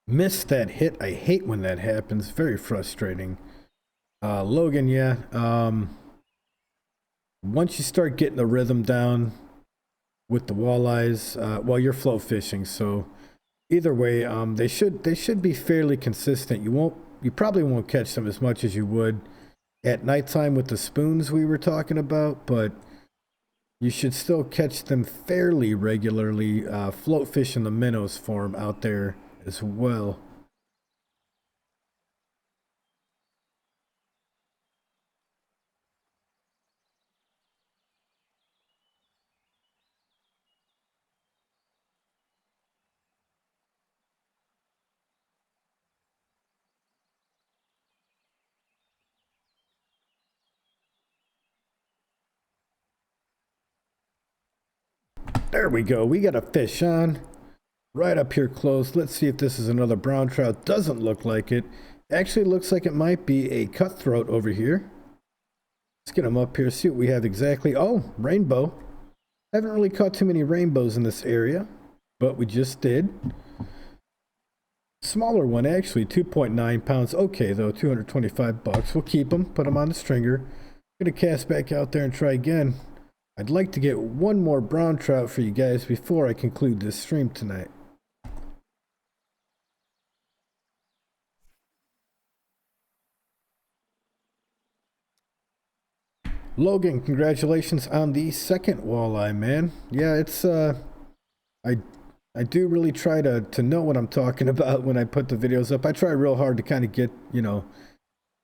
Missed that hit. I hate when that happens. Very frustrating. Logan, yeah. Once you start getting the rhythm down with the walleyes, well, you're float fishing, so either way, they should be fairly consistent. You probably won't catch them as much as you would at nighttime with the spoons we were talking about, but you should still catch them fairly regularly. Float fishing the minnows for them out there as well. There we go. We got a fish on. Right up here close. Let's see if this is another brown trout. Doesn't look like it. Actually looks like it might be a cutthroat over here. Let's get him up here, see what we have exactly. Oh, rainbow. Haven't really caught too many rainbows in this area, but we just did. Smaller one, actually, 2.9 pounds. Okay, though, 225 bucks. We'll keep them, put them on the stringer. Gonna cast back out there and try again. I'd like to get one more brown trout for you guys before I conclude this stream tonight. Logan, congratulations on the second walleye, man. Yeah, it's I do really try to know what I'm talking about when I put the videos up. I try real hard to kind of get,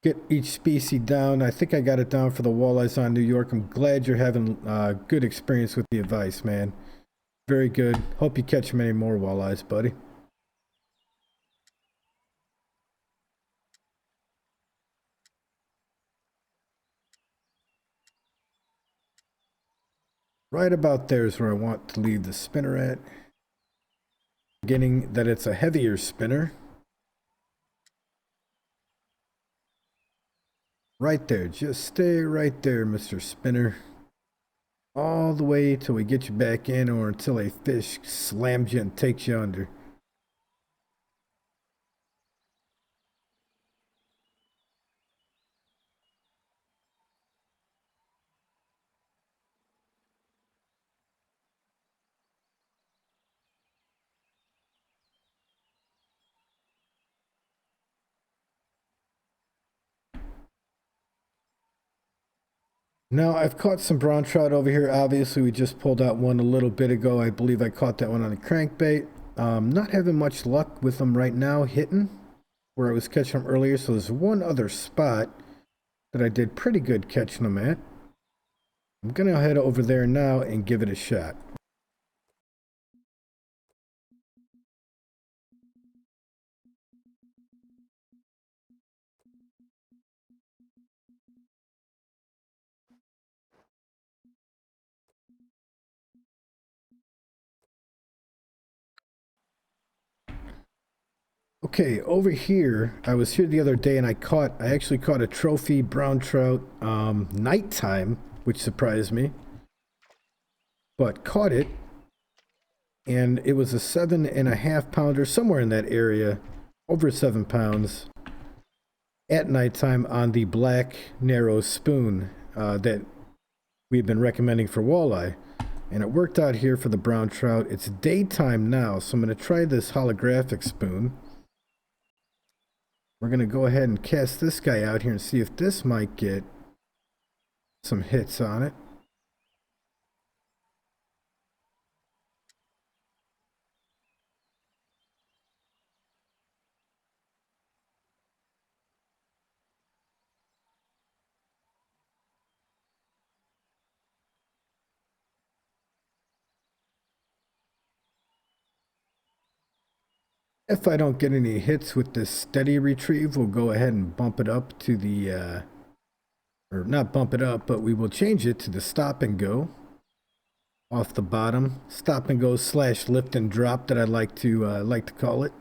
get each species down. I think I got it down for the walleyes on New York. I'm glad you're having good experience with the advice, man. Very good. Hope you catch many more walleyes, buddy. Right about there is where I want to leave the spinner at. Beginning that it's a heavier spinner. Right there. Just stay right there, Mr. Spinner. All the way till we get you back in or until a fish slams you and takes you under. Now, I've caught some brown trout over here. Obviously, we just pulled out one a little bit ago. I believe I caught that one on a crankbait. Not having much luck with them right now hitting where I was catching them earlier. So there's one other spot that I did pretty good catching them at. I'm going to head over there now and give it a shot. Okay, over here, I was here the other day and I actually caught a trophy brown trout nighttime, which surprised me. But caught it, and it was a 7.5 pounder, somewhere in that area, over 7 pounds, at nighttime on the black narrow spoon that we've been recommending for walleye. And it worked out here for the brown trout. It's daytime now, so I'm going to try this holographic spoon. We're going to go ahead and cast this guy out here and see if this might get some hits on it. If I don't get any hits with this steady retrieve, we'll go ahead and bump it up to the, or not bump it up, but we will change it to the stop and go off the bottom. Stop and go / lift and drop that I like to call it.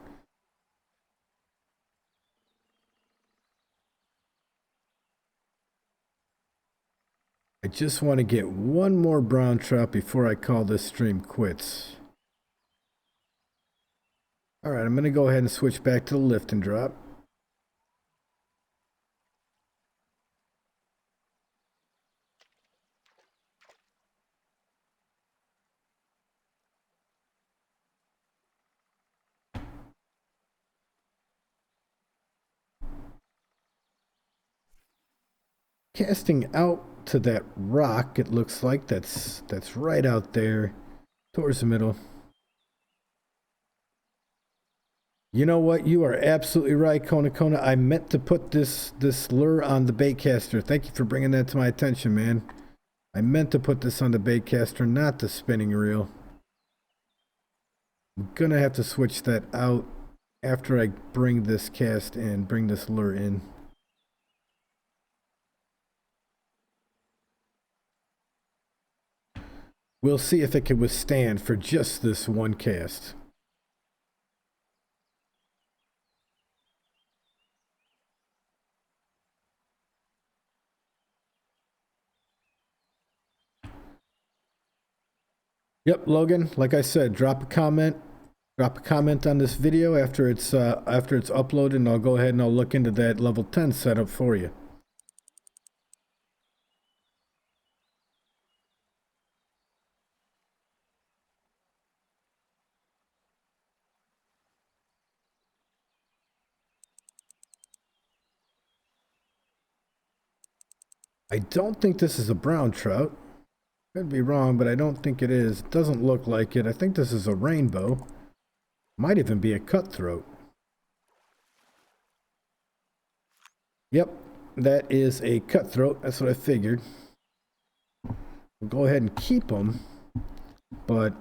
I just want to get one more brown trout before I call this stream quits. All right, I'm going to go ahead and switch back to the lift and drop. Casting out to that rock, it looks like that's right out there towards the middle. You know what? You are absolutely right, Kona. I meant to put this lure on the baitcaster. Thank you for bringing that to my attention, man. I meant to put this on the baitcaster, not the spinning reel. I'm gonna have to switch that out after I bring this cast in, bring this lure in. We'll see if it can withstand for just this one cast. Yep, Logan, like I said, drop a comment on this video after it's uploaded, and I'll go ahead and I'll look into that level 10 setup for you. I don't think this is a brown trout. Could be wrong, but I don't think it is. It doesn't look like it. I think this is a rainbow. Might even be a cutthroat. Yep, that is a cutthroat. That's what I figured. We'll go ahead and keep them, but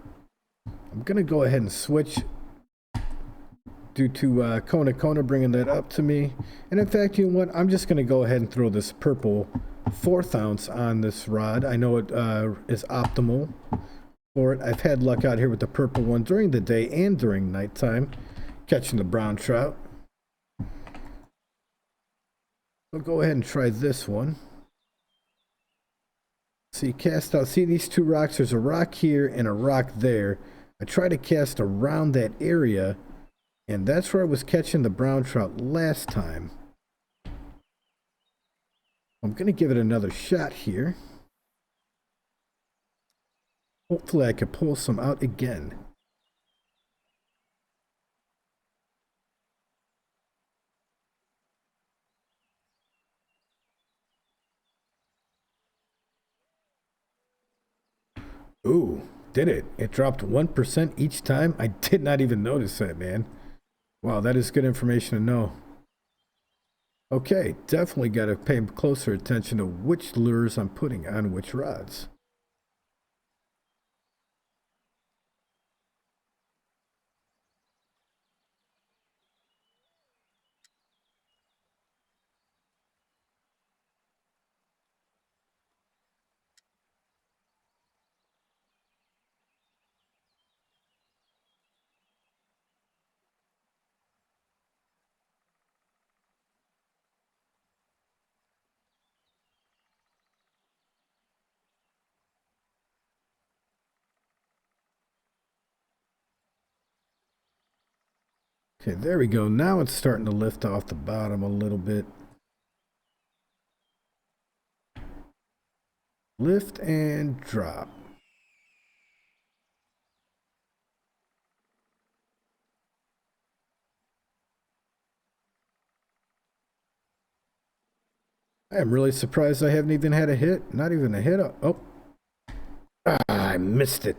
I'm going to go ahead and switch due to Kona bringing that up to me. And in fact, you know what? I'm just going to go ahead and throw this purple 1/4 ounce on this rod. I know it is optimal for it. I've had luck out here with the purple one during the day and during nighttime, catching the brown trout. So go ahead and try this one. See, cast out. See these two rocks? There's a rock here and a rock there. I try to cast around that area, and that's where I was catching the brown trout last time. I'm going to give it another shot here. Hopefully I can pull some out again. Ooh, did it? It dropped 1% each time? I did not even notice that, man. Wow, that is good information to know. Okay, definitely got to pay closer attention to which lures I'm putting on which rods. Okay, there we go. Now it's starting to lift off the bottom a little bit. Lift and drop. I am really surprised I haven't even had a hit. Not even a hit. Oh, I missed it.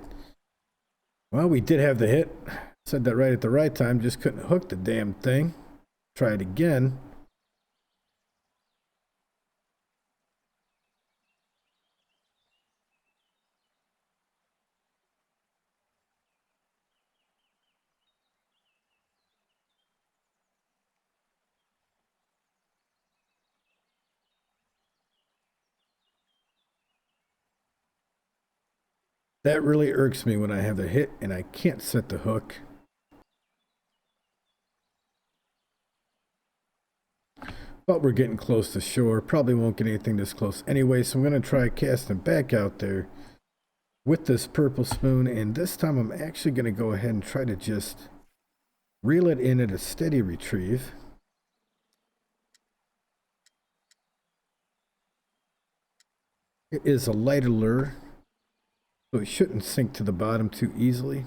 Well, we did have the hit. Said that right at the right time. Just couldn't hook the damn thing. Try it again. That really irks me when I have the hit and I can't set the hook. But we're getting close to shore. Probably won't get anything this close anyway, so I'm going to try casting back out there with this purple spoon, and this time I'm actually going to go ahead and try to just reel it in at a steady retrieve. It is a lighter lure, so it shouldn't sink to the bottom too easily.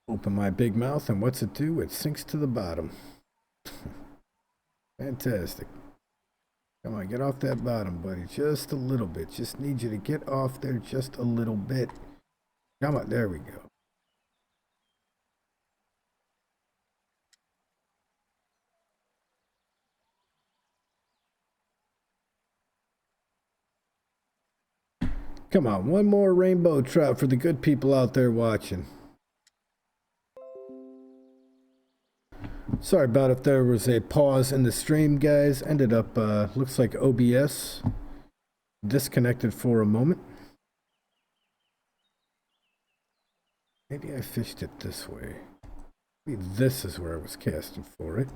Open my big mouth, and what's it do? It sinks to the bottom. Fantastic. Come on, get off that bottom, buddy. Just a little bit. Just need you to get off there just a little bit. Come on, there we go. Come on, one more rainbow trout for the good people out there watching. Sorry about if there was a pause in the stream, guys. Ended up, looks like OBS disconnected for a moment. Maybe I fished it this way. Maybe this is where I was casting for it.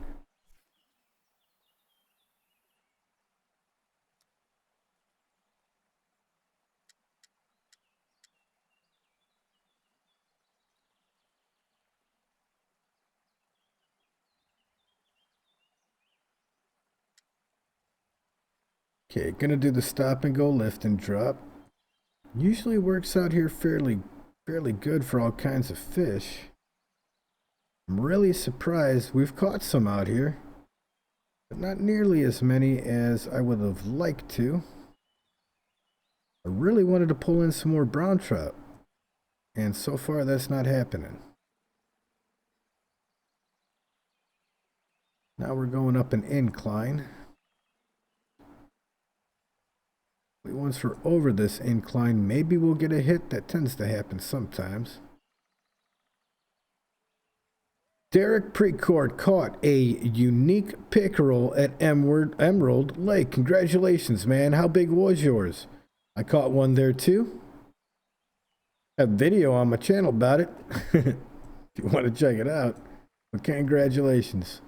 Okay, gonna do the stop and go lift and drop. Usually works out here fairly good for all kinds of fish. I'm really surprised. We've caught some out here, but not nearly as many as I would have liked to. I really wanted to pull in some more brown trout, and so far that's not happening. Now we're going up an incline. Once we're over this incline, maybe we'll get a hit. That tends to happen sometimes. Derek Precourt caught a unique pickerel at Emerald Lake. Congratulations, man. How big was yours? I caught one there too. I have video on my channel about it. If you want to check it out. But congratulations.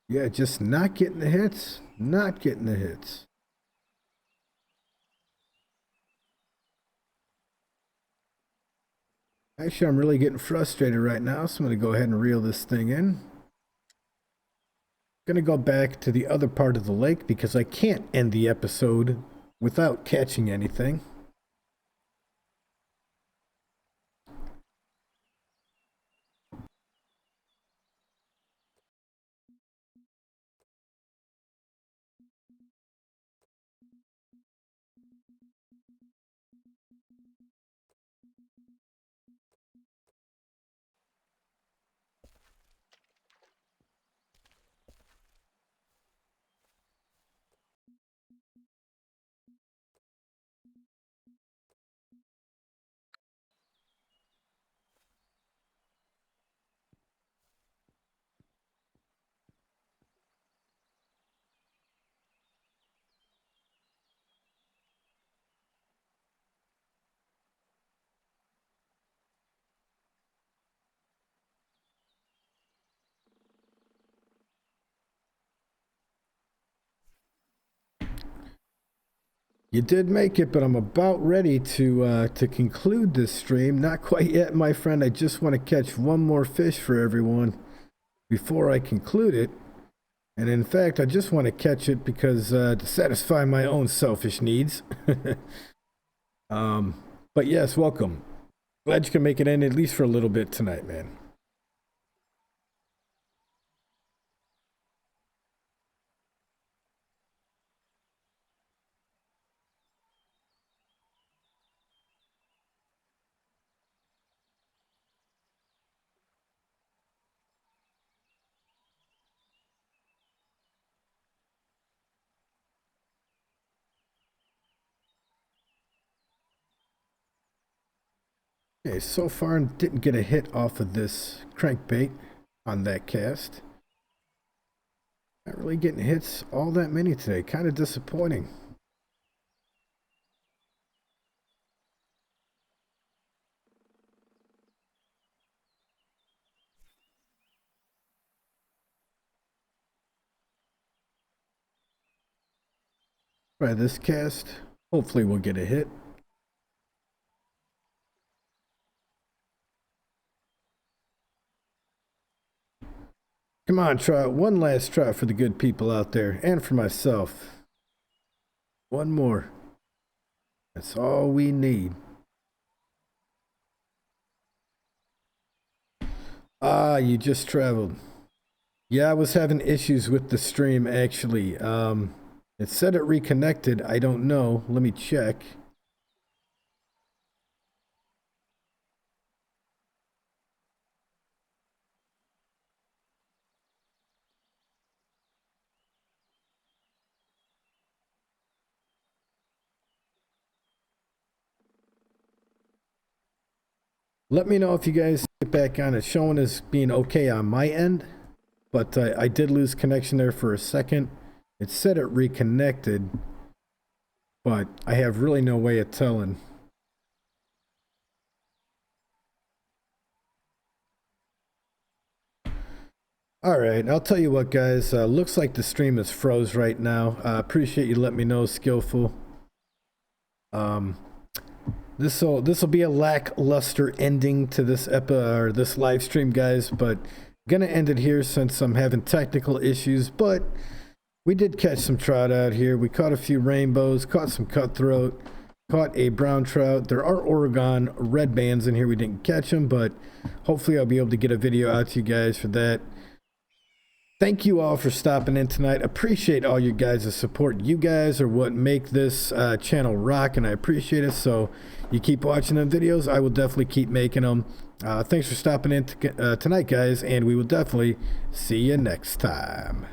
Yeah, just not getting the hits. Not getting the hits. Actually, I'm really getting frustrated right now, so I'm going to go ahead and reel this thing in. Going to go back to the other part of the lake because I can't end the episode without catching anything. You did make it, but I'm about ready to conclude this stream. Not quite yet, my friend. I just want to catch one more fish for everyone before I conclude it. And in fact, I just want to catch it because to satisfy my own selfish needs. But yes, welcome. Glad you can make it in at least for a little bit tonight, man. Okay, so far didn't get a hit off of this crankbait on that cast. Not really getting hits all that many today. Kind of disappointing. Try this cast. Hopefully we'll get a hit. Come on, Trout. One last try for the good people out there and for myself. One more. That's all we need. Ah, you just traveled. Yeah, I was having issues with the stream, actually. It said it reconnected. I don't know. Let me check. Let me know if you guys get back on. It's showing as being okay on my end, but I did lose connection there for a second. It said it reconnected, but I have really no way of telling. All right, I'll tell you what, guys. Looks like the stream is froze right now. Appreciate you letting me know, Skillful. This will be a lackluster ending to this this live stream, guys. But gonna end it here since I'm having technical issues. But we did catch some trout out here. We caught a few rainbows, caught some cutthroat, caught a brown trout. There are Oregon red bands in here. We didn't catch them, but hopefully I'll be able to get a video out to you guys for that. Thank you all for stopping in tonight. Appreciate all you guys' support. You guys are what make this channel rock, and I appreciate it. So you keep watching them videos. I will definitely keep making them. Thanks for stopping in tonight, guys, and we will definitely see you next time.